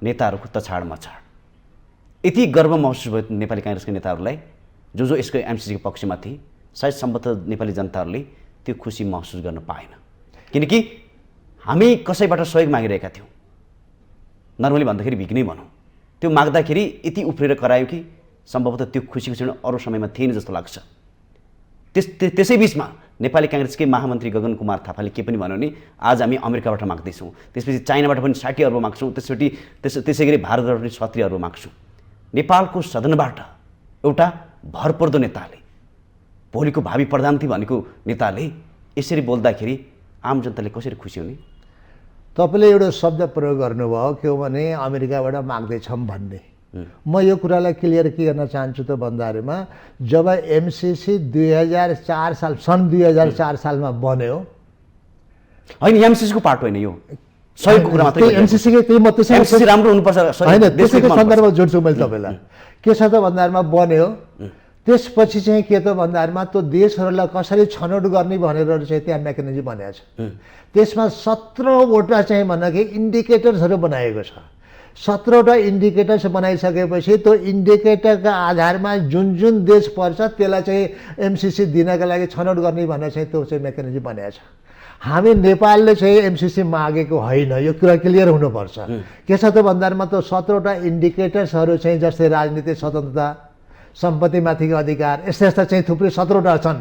नेताहरूको तछाड मछाड, यति गर्व महसुस भयो नेपाली काङ्ग्रेसका नेताहरूलाई जो यसको एमसिसीको पक्षमा थिए। सायद सम्भवतः नेपाली जनताहरूले त्यो खुसी महसुस गर्न पाएन, किनकि हामी कसैबाट सहयोग मागिरहेका थियौँ। नर्मली भन्दाखेरि भिख नै भनौँ, त्यो माग्दाखेरि यति उफ्रेर करायो कि सम्भवतः त्यो खुसीको क्षण अरू समयमा थिएन जस्तो लाग्छ। त्यसै बिचमा नेपाली काङ्ग्रेसकै महामन्त्री गगन कुमार थापाले के पनि भन्यो भने आज हामी अमेरिकाबाट माग्दैछौँ, त्यसपछि चाइनाबाट पनि 60 अर्ब माग्छौँ, त्यसै गरी भारतबाट पनि 70 अर्ब माग्छौँ। नेपालको सदनबाट एउटा भरपर्दो नेताले, भोलिको भावी प्रधानमन्त्री भनेको नेताले यसरी बोल्दाखेरि आम जनताले कसरी खुसी हुने? तपाईँले एउटा शब्द प्रयोग गर्नुभयो के हो भने अमेरिकाबाट माग्दैछौँ भन्ने। म यो कुरालाई क्लियर के गर्न चाहन्छु त भन्दाखेरिमा जब एमसिसी 2004 साल सन् 2004 सालमा बन्यो, होइन एमसिसीको पार्ट होइन यो, सहयोगको कुरा मात्रै। एमसिसीकै त्यही म एमसिसी राम्रो हुनुपर्छ होइन, त्यसैको सन्दर्भमा जोड्छु मैले तपाईँलाई। के छ त भन्दाखेरिमा बन्यो, त्यसपछि चाहिँ के त भन्दाखेरिमा त्यो देशहरूलाई कसरी छनौट गर्ने भनेर चाहिँ त्यहाँ मेकानिजम बनाएको छ। त्यसमा 17वटा चाहिँ कि इन्डिकेटर्सहरू बनाएको छ। 17वटा इन्डिकेटर्स बनाइसकेपछि त्यो इन्डिकेटरका आधारमा जुन जुन देश पर्छ त्यसलाई चाहिँ एमसिसी दिनका लागि छनौट गर्ने भनेर चाहिँ त्यो चाहिँ मेकानिजम बनाएको छ। हामी नेपालले चाहिँ एमसिसी मागेको होइन, यो कुरा क्लियर हुनुपर्छ। के छ त भन्दाखेरिमा त्यो 17वटा इन्डिकेटर्सहरू चाहिँ जस्तै राजनीतिक स्वतन्त्रता, सम्पत्तिमाथिको अधिकार, यस्ता चाहिँ थुप्रै 17वटा छन्।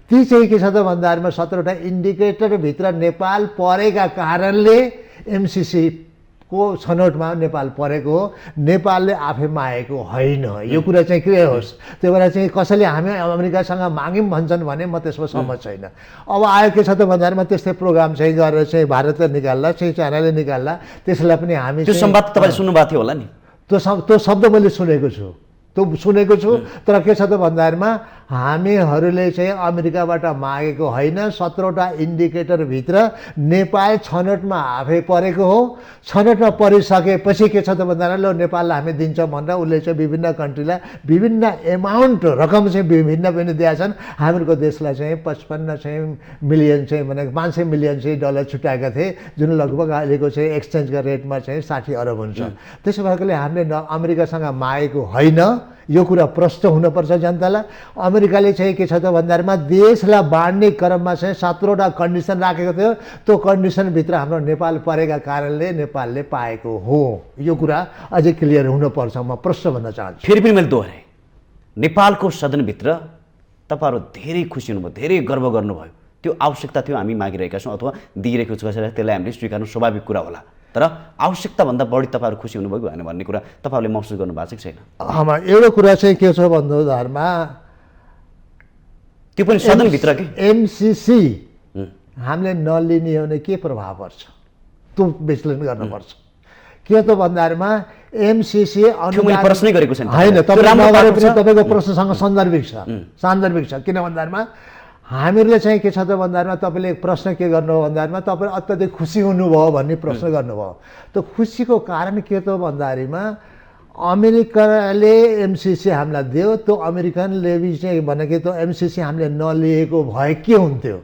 ती चाहिँ के छ त भन्दाखेरिमा 17वटा इन्डिकेटरभित्र नेपाल परेका कारणले एमसिसी को छनौटमा नेपाल परेको हो, नेपालले आफै मागेको होइन। यो कुरा चाहिँ क्लियर होस्। त्यही भएर चाहिँ कसैले हामी अमेरिकासँग माग्यौँ भन्छन् भने म त्यसमा सहमत छैन। अब आयो के छ त भन्दाखेरिमा त्यस्तै प्रोग्राम चाहिँ गरेर चाहिँ भारतले निकाल्ला, चाहिँ चाइनाले निकाल्ला, त्यसलाई पनि हामी त्यो संवाद तपाईँले सुन्नुभएको थियो होला नि? त्यो शब्द मैले सुनेको छु, तर के छ त भन्दाखेरिमा हामीहरूले चाहिँ अमेरिकाबाट मागेको होइन। 17वटा इन्डिकेटरभित्र नेपाल छनौटमा आफै परेको हो। छनौटमा परिसकेपछि के छ त भन्दाखेरि ल नेपाललाई हामी दिन्छौँ भनेर उसले चाहिँ विभिन्न कन्ट्रीलाई विभिन्न एमाउन्ट रकम चाहिँ विभिन्न पनि दिएका छन्। हाम्रो देशलाई चाहिँ 55 चाहिँ मिलियन चाहिँ भने 500 मिलियन चाहिँ डलर छुट्याएका थिए, जुन लगभग अहिलेको चाहिँ एक्सचेन्जको रेटमा चाहिँ 60 अरब हुन्छ। त्यसो भएकोले हामीले अमेरिकासँग मागेको होइन, यो कुरा प्रष्ट हुनुपर्छ जनतालाई। अमेरिकाले चाहिँ के छ त भन्दाखेरिमा देशलाई बाँड्ने क्रममा चाहिँ 17वटा कन्डिसन राखेको थियो। त्यो कन्डिसनभित्र हाम्रो नेपाल परेका कारणले नेपालले पाएको हो। यो कुरा अझै क्लियर हुनुपर्छ, म प्रष्ट भन्न चाहन्छु। फेरि पनि मैले दोहोऱ्याएँ, नेपालको सदनभित्र तपाईँहरू धेरै खुसी हुनुभयो, धेरै गर्व गर्नुभयो। त्यो आवश्यकता थियो, हामी मागिरहेका छौँ अथवा दिइरहेको छ, त्यसलाई हामीले स्वीकार्नु स्वाभाविक कुरा होला। तर आवश्यकताभन्दा बढी तपाईँहरू खुसी हुनुभयो भएन भन्ने कुरा तपाईँहरूले महसुस गर्नुभएको छ कि छैन? एउटा कुरा चाहिँ के छ भन्दाखेरिमा त्यो पनि सदनभित्र के एमसिसी हामीले नलिने हो भने के प्रभाव पर्छ? त्यो विश्लेषण गर्नुपर्छ। के त भन्दाहरूमा एमसिसी मैले प्रश्नै गरेको छैन। होइन, तपाईँ नगरे पनि तपाईँको प्रश्नसँग सान्दर्भिक छ। किन भन्दाहरूमा हामीहरूले चाहिँ के छ त भन्दाहरूमा तपाईँले प्रश्न के गर्नु हो भन्दाहरूमा तपाईँ अत्यधिक खुसी हुनुभयो भन्ने प्रश्न गर्नुभयो। त खुसीको कारण के त भन्दाखेरिमा अमेरिकाले एमसिसी हामीलाई दियो, त्यो अमेरिकन लेभी चाहिँ भनेको त्यो एमसिसी हामीले नलिएको भए के हुन्थ्यो,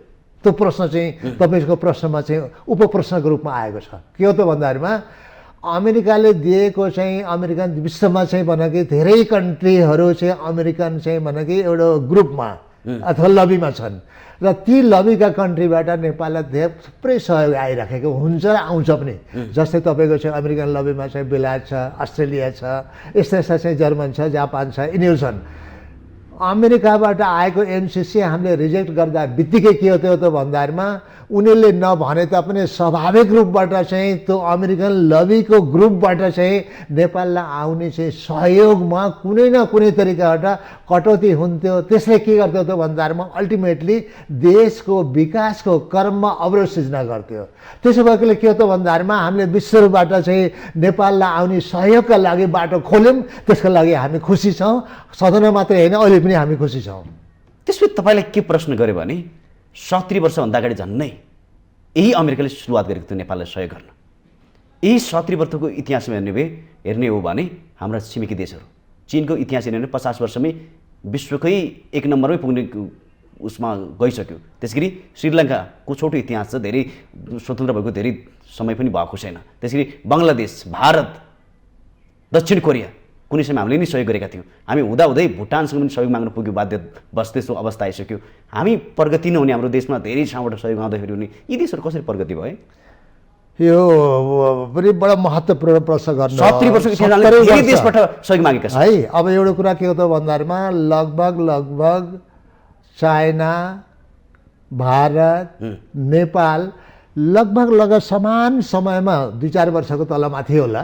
त्यो प्रश्न चाहिँ तपाईँको प्रश्नमा चाहिँ उपप्रश्नको रूपमा आएको छ। के हो त भन्दाखेरिमा अमेरिकाले दिएको चाहिँ अमेरिकन विश्वमा चाहिँ भनेको धेरै कन्ट्रीहरू चाहिँ अमेरिकन चाहिँ भनेको एउटा ग्रुपमा अथवा लबीमा छन् र ती लबीका कन्ट्रीबाट नेपाललाई धेरै थुप्रै सहयोग आइराखेको हुन्छ र आउँछ पनि। जस्तै तपाईँको चाहिँ अमेरिकन लबीमा चाहिँ बेलायत छ, अस्ट्रेलिया छ, यस्ता यस्ता चाहिँ जर्मन छ, जापान छ, यिनीहरू छन्। अमेरिकाबाट आएको एमसिसी हामीले रिजेक्ट गर्दा बित्तिकै के होतो त भन्दाखेरिमा उनीहरूले नभने तापनि स्वाभाविक रूपबाट चाहिँ त्यो अमेरिकन लबीको ग्रुपबाट चाहिँ नेपाललाई आउने चाहिँ सहयोगमा कुनै न कुनै तरिकाबाट कटौती हुन्थ्यो। त्यसले के गर्थ्यो त भन्दाखेरिमा अल्टिमेटली देशको विकासको क्रममा अवरोध सिर्जना गर्थ्यो। त्यसो भएकोले के हो त भन्दाखेरिमा हामीले विश्वबाट चाहिँ नेपाललाई आउने सहयोगका लागि बाटो खोल्यौँ। त्यसको लागि हामी खुसी छौँ। सदनमा मात्रै होइन, अहिले पनि हामी खुसी छौँ। त्यसपछि तपाईँलाई के प्रश्न गर्यो भने 70 वर्षभन्दा अगाडि झन्नै यही अमेरिकाले सुरुवात गरेको थियो नेपाललाई सहयोग गर्न। यही 70 वर्षको इतिहासमा हेर्ने हो भने हाम्रा छिमेकी देशहरू चीनको इतिहास हेर्ने भने 50 वर्षमै विश्वकै 1 नम्बरमै पुग्ने उसमा गइसक्यो। त्यसगरी श्रीलङ्काको छोटो इतिहास छ, धेरै स्वतन्त्र भएको धेरै समय पनि भएको छैन। त्यसगरी बङ्गलादेश, भारत, दक्षिण कोरिया कुनै समय हामीले नै सहयोग गरेका थियौँ। हामी हुँदाहुँदै भुटानसँग पनि सहयोग माग्न पुग्यो, बाध्य बस त्यस्तो अवस्था आइसक्यो। हामी प्रगति नहुने, हाम्रो देशमा धेरै ठाउँबाट सहयोग आउँदाखेरि हुने, यी देशहरू कसरी प्रगति भए? यो पनि बडा महत्त्वपूर्ण प्रश्न गर्नु। 70 वर्षको धेरै देशबाट सहयोग मागेका छन् है। अब एउटा कुरा के हो त भन्दाखेरिमा लगभग चाइना, भारत, नेपाल लगभग समान समयमा 2-4 वर्षको तलमाथि होला।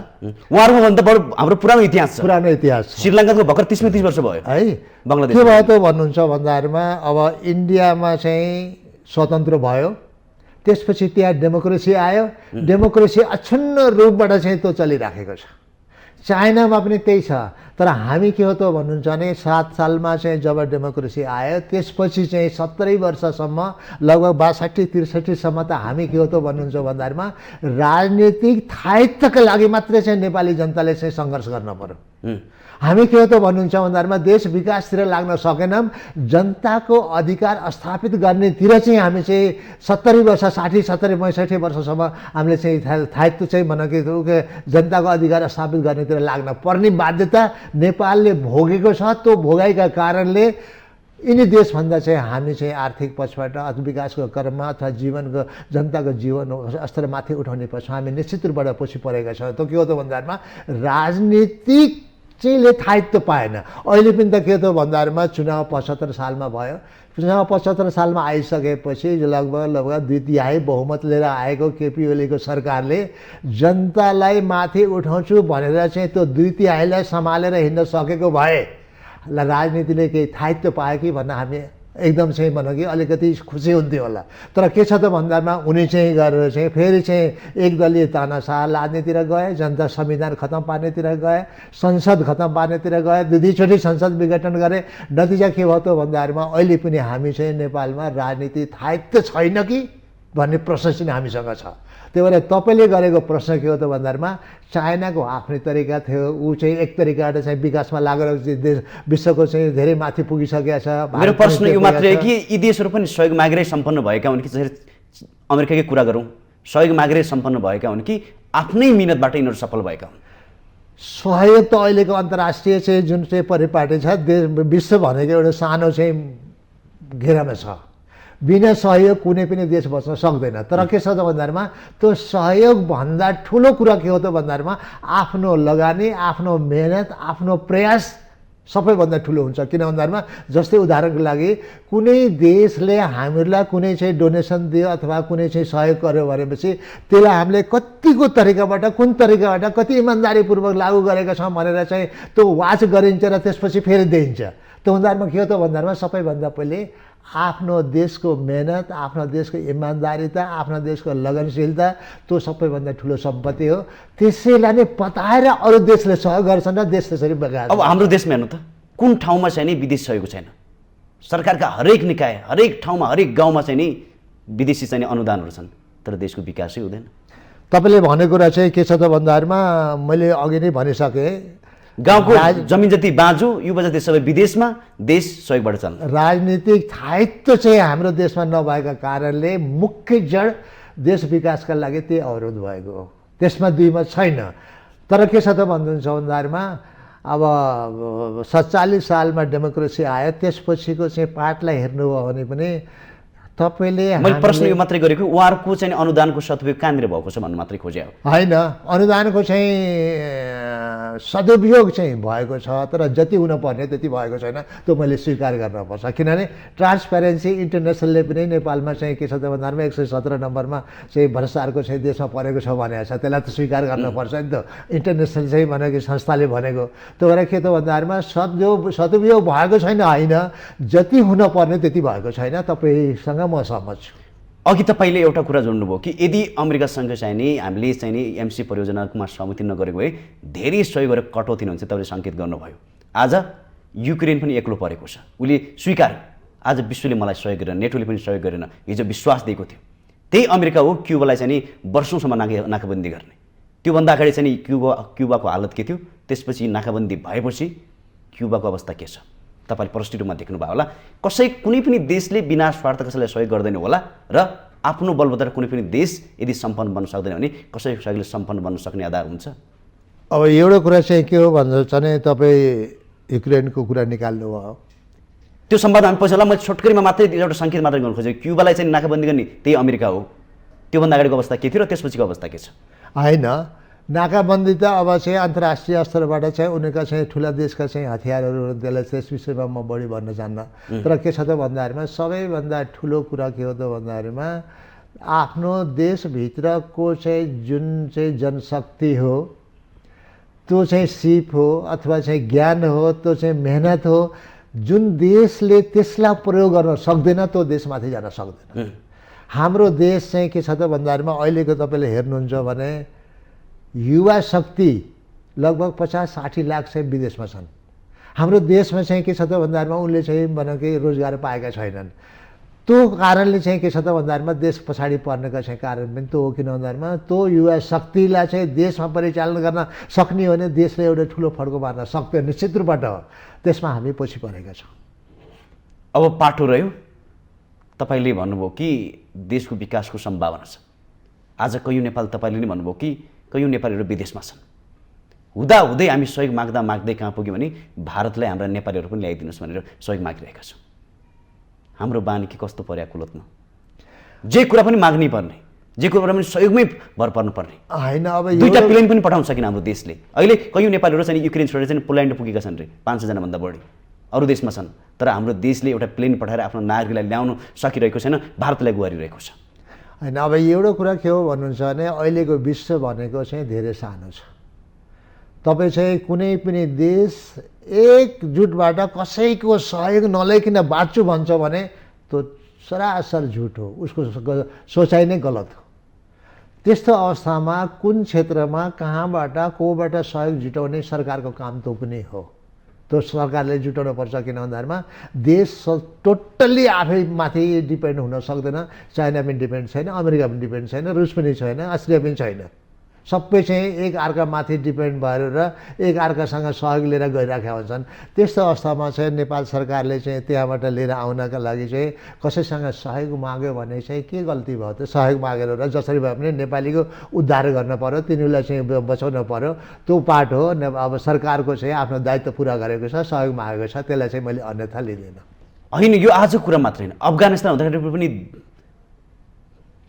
उहाँहरूको भन्दा बढी हाम्रो पुरानो इतिहास छ। पुरानो इतिहास छ। श्रीलङ्काको भर्खर 30-35 वर्ष भयो है। बङ्गलादेश के भयो त भन्नुहुन्छ भन्दाखेरिमा अब इन्डियामा चाहिँ स्वतन्त्र भयो, त्यसपछि त्यहाँ डेमोक्रेसी आयो। डेमोक्रेसी अक्षुण्ण रूपबाट चाहिँ त्यो चलिराखेको छ। चाइनामा पनि त्यही छ। तर हामी के हो त भन्नुहुन्छ भने 7 सालमा चाहिँ जब डेमोक्रेसी आयो त्यसपछि चाहिँ 70 वर्षसम्म लगभग 62-63सम्म त हामी के हो त भन्नुहुन्छ भन्दाखेरिमा राजनीतिक स्थायित्वका लागि मात्रै चाहिँ नेपाली जनताले चाहिँ सङ्घर्ष गर्न पर्यो। हामी के हो त भन्नुहुन्छ भन्दाखेरिमा देश विकासतिर लाग्न सकेनौँ। जनताको अधिकार स्थापित गर्नेतिर चाहिँ हामी चाहिँ 70 वर्ष 60, 70, 65 वर्षसम्म हामीले चाहिँ स्थायित्व चाहिँ भनेको जनताको अधिकार स्थापित गर्नेतिर लाग्न पर्ने बाध्यता नेपालले भोगेको छ। त्यो भोगाइका कारणले यिनी देशभन्दा चाहिँ हामी चाहिँ आर्थिक पक्षबाट अथवा विकासको क्रममा अथवा जीवनको जनताको जीवन स्तर माथि उठाउने पक्ष हामी निश्चित रूपबाट पछि परेका छौँ। त्यो के हो त भन्दाखेरिमा राजनीतिक चाहिँले स्थायित्व पाएन। अहिले पनि त के त भन्दाखेरिमा चुनाव 75 सालमा भयो। चुनाव 75 सालमा आइसकेपछि लगभग 2/3 बहुमत लिएर आएको केपी ओलीको सरकारले जनतालाई माथि उठाउँछु भनेर चाहिँ त्यो 2/3लाई सम्हालेर हिँड्न सकेको भए राजनीतिले केही स्थायित्व पायो कि भन्न हामी एकदम चाहिँ भनौँ कि अलिकति खुसी हुन्थ्यो होला। तर के छ त भन्दाखेरिमा उनी चाहिँ गरेर चाहिँ फेरि चाहिँ एकदलीय तानाशाह लाद्नेतिर गए, जनता संविधान खत्तम पार्नेतिर गए, संसद खत्तम पार्नेतिर गए, 2-2 संसद विघटन गरे। नतिजा के भयो त भन्दाखेरिमा अहिले पनि हामी चाहिँ नेपालमा राजनीति स्थायित्व छैन कि भन्ने प्रश्न चाहिँ हामीसँग छ। त्यही भएर तपाईँले गरेको प्रश्न के हो त भन्दाखेरिमा चाइनाको आफ्नै तरिका थियो। ऊ चाहिँ एक तरिकाबाट चाहिँ विकासमा लागेर विश्वको चाहिँ धेरै माथि पुगिसकेको छ। मेरो प्रश्न यो मात्रै हो कि यी देशहरू पनि सहयोग मागेरै सम्पन्न भएका हुन् कि जसरी अमेरिकाकै कुरा गरौँ, सहयोग मागेरै सम्पन्न भएका हुन् कि आफ्नै मिहिनेतबाट यिनीहरू सफल भएका हुन्? सहयोग त अहिलेको अन्तर्राष्ट्रिय चाहिँ जुन चाहिँ परिपाटी छ, विश्व भनेको एउटा सानो चाहिँ घेरामा छ। बिना सहयोग कुनै पनि देश बच्न सक्दैन। तर के छ त भन्दाखेरिमा त्यो सहयोगभन्दा ठुलो कुरा के हो त भन्दाखेरिमा आफ्नो लगानी, आफ्नो मेहनत, आफ्नो प्रयास सबैभन्दा ठुलो हुन्छ। किन भन्दाखेरिमा जस्तै उदाहरणको लागि कुनै देशले हामीहरूलाई कुनै चाहिँ डोनेसन दियो अथवा कुनै चाहिँ सहयोग गर्यो भनेपछि त्यसलाई हामीले कतिको तरिकाबाट कुन तरिकाबाट कति इमान्दारीपूर्वक लागू गरेका छौँ भनेर चाहिँ त्यो वाच गरिन्छ र त्यसपछि फेरि दिइन्छ। त्यो भन्दाखेरिमा के हो त भन्दाखेरिमा सबैभन्दा पहिले आफ्नो देशको मेहनत, आफ्नो देशको इमान्दारिता, आफ्नो देशको लगनशीलता त्यो सबैभन्दा ठुलो सम्पत्ति हो। त्यसैलाई नै पताएर अरू देशले सहयोग गर्छन् र देश त्यसरी बगाएर। अब हाम्रो देशमा हेर्नु त कुन ठाउँमा चाहिँ नि विदेश सहयोग छैन। सरकारका हरेक निकाय, हरेक ठाउँमा, हरेक गाउँमा चाहिँ नि विदेशी चाहिँ अनुदानहरू छन्, तर देशको विकासै हुँदैन। तपाईँले भनेको कुरा चाहिँ के छ त भन्दाखेरिमा मैले अघि नै भनिसकेँ, गाउँको जमिन जति बाँझो, युवा जति सबै विदेशमा, देश सहयोगबाट चल्छ। राजनीतिक स्थायित्व चाहिँ हाम्रो देशमा नभएका कारणले मुख्य जड देश विकासका लागि त्यही अवरोध भएको हो। त्यसमा दुई मत छैन। तर के छ त भन्नुहुन्छ भन्दाखेरिमा अब 47 सालमा डेमोक्रेसी आयो, त्यसपछिको चाहिँ पाटलाई हेर्नुभयो भने पनि तपाईँले मैले प्रश्न यो मात्रै गरेको उहाँहरूको चाहिँ अनुदानको सदुपयोग कहाँनिर भएको छ भन्नु मात्रै खोजे हो। होइन, अनुदानको चाहिँ सदुपयोग चाहिँ भएको छ, तर जति हुनुपर्ने त्यति भएको छैन। त्यो मैले स्वीकार गर्नुपर्छ, किनभने ट्रान्सपेरेन्सी इन्टरनेसनलले पनि नेपालमा चाहिँ के छ त भन्दाखेरिमा 117 नम्बरमा चाहिँ भ्रष्टाचारको चाहिँ देशमा परेको छ भनेको छ। त्यसलाई त स्वीकार गर्नुपर्छ नि त। इन्टरनेसनल चाहिँ भनेको संस्थाले भनेको त्यो भएर के त भन्दाखेरिमा सदुपयोग भएको छैन होइन, जति हुनुपर्ने त्यति भएको छैन। तपाईँसँग म सहमत छु। अघि तपाईँले एउटा कुरा जोड्नुभयो कि यदि अमेरिकासँग चाहिँ नि हामीले चाहिँ नि एमसी परियोजनामा सहमति नगरेको भए धेरै सहयोग गरेर कटौती हुन्छ तपाईँले सङ्केत गर्नुभयो। आज युक्रेन पनि एक्लो परेको छ, उसले स्वीकार आज विश्वले मलाई सहयोग गरेन, नेटोले पनि सहयोग गरेन, हिजो विश्वास दिएको थियो। त्यही अमेरिका हो क्युबालाई चाहिँ नि वर्षौँसम्म नाकाबन्दी गर्ने। त्योभन्दा अगाडि चाहिँ नि क्युबाको हालत के थियो, त्यसपछि नाकाबन्दी भएपछि क्युबाको अवस्था के छ तपाईँले प्रष्ट रूपमा देख्नुभयो होला। कुनै पनि देशले बिना स्वार्थ कसैलाई सहयोग गर्दैन होला र आफ्नो बलबद्ध कुनै पनि देश यदि सम्पन्न बन्न सक्दैन भने कसैको सहयोगले सम्पन्न बन्न सक्ने आधार हुन्छ। अब एउटा कुरा चाहिँ के हो भन्दा चाहिँ तपाईँ युक्रेनको कुरा निकाल्नुभयो, त्यो सम्वाद हामी पछि होला। मैले छोटकरीमा मात्रै एउटा सङ्केत मात्रै गर्नु खोजेँ। क्युबालाई चाहिँ नाकाबन्दी गर्ने त्यही अमेरिका हो। त्योभन्दा अगाडिको अवस्था के थियो र त्यसपछिको अवस्था के छ? होइन, नाकाबन्दी त अब चाहिँ अन्तर्राष्ट्रिय स्तरबाट चाहिँ उनीहरूका चाहिँ ठुला देशका चाहिँ हतियारहरू त्यसलाई त्यस विषयमा म बढी भन्न चाहन्न। तर के छ त भन्दाखेरिमा सबैभन्दा ठुलो कुरा के हो त भन्दाखेरिमा आफ्नो देशभित्रको चाहिँ जुन चाहिँ जनशक्ति हो, त्यो चाहिँ सिप हो अथवा चाहिँ ज्ञान हो, त्यो चाहिँ मेहनत हो, जुन देशले त्यसलाई प्रयोग गर्न सक्दैन त्यो देशमाथि जान सक्दैन। हाम्रो देश चाहिँ के छ त भन्दाखेरिमा अहिलेको तपाईँले हेर्नुहुन्छ भने युवा शक्ति लगभग 50-60 लाख चाहिँ विदेशमा छन्। हाम्रो देशमा चाहिँ के छ त भन्दाखेरिमा उनले चाहिँ भनेकै रोजगार पाएका छैनन्। त्यो कारणले चाहिँ के छ त भन्दाखेरिमा देश पछाडि पर्नेका चाहिँ कारण पनि त्यो हो। किन भन्दाखेरिमा त्यो युवा शक्तिलाई चाहिँ देशमा परिचालन गर्न सक्ने हो भने देशले एउटा ठुलो फड्को मार्न सक्दैन, निश्चित रूपबाट हो। त्यसमा हामी पछि परेका छौँ। अब पाटो रह्यो, तपाईँले भन्नुभयो कि देशको विकासको सम्भावना छ। आज कैयौँ नेपाल तपाईँले नै भन्नुभयो कि कैयौँ नेपालीहरू विदेशमा छन्। हुँदाहुँदै हामी सहयोग माग्दै कहाँ पुग्यौँ भने भारतलाई हाम्रा नेपालीहरू पनि ल्याइदिनुहोस् भनेर सहयोग मागिरहेका छौँ। हाम्रो बानी के कस्तो पर्या कुलतमा, जे कुरा पनि माग्नै पर्ने, जे कुरा पनि सहयोगमै भर पर्नुपर्ने। होइन, अब दुईवटा प्लेन पनि पठाउन सकिन हाम्रो देशले। अहिले कैयौँ नेपालीहरू चाहिँ युक्रेन छोडेर चाहिँ पोल्यान्ड पुगेका छन् रे, 500 जनाभन्दा बढी अरू देशमा छन्। तर हाम्रो देशले एउटा प्लेन पठाएर आफ्नो नागरिकलाई ल्याउन सकिरहेको छैन, भारतलाई गुहारिरहेको छ। होइन, अब एउटा कुरा के हो भन्नुहुन्छ भने अहिलेको विश्व भनेको चाहिँ धेरै सानो छ। तपाईँ चाहिँ कुनै पनि देश एकजुटबाट कसैको सहयोग नलिकन बाँच्छु भन्छ भने त्यो सरासर झुट हो, उसको सोचाइ नै गलत हो। त्यस्तो अवस्थामा कुन क्षेत्रमा कहाँबाट कोबाट सहयोग जुटाउने सरकारको काम त्यो पनि हो। त्यो सरकारले जुटाउनु पर्छ। किन भन्दाखेरिमा देश टोटल्ली आफै माथि डिपेन्ड हुन सक्दैन। चाइना पनि डिपेन्ड छैन, अमेरिका पनि डिपेन्ड छैन, रुस पनि छैन, अस्ट्रेलिया पनि छैन। सबै चाहिँ एक अर्कामाथि डिपेन्ड भएर र एक अर्कासँग सहयोग लिएर गइरहेका हुन्छन्। त्यस्तो अवस्थामा चाहिँ नेपाल सरकारले चाहिँ त्यहाँबाट लिएर आउनका लागि चाहिँ कसैसँग सहयोग माग्यो भने चाहिँ के गल्ती भयो त? सहयोग मागेर र जसरी भए पनि नेपालीको उद्धार गर्न पर्यो, तिनीहरूलाई चाहिँ बचाउन पर्यो। त्यो पार्ट हो। अब सरकारको चाहिँ आफ्नो दायित्व पुरा गरेको छ, सहयोग मागेको छ, त्यसलाई चाहिँ मैले अन्यथा लिँदिनँ। होइन, यो आजको कुरा मात्रै होइन। अफगानिस्तान हुँदाखेरि पनि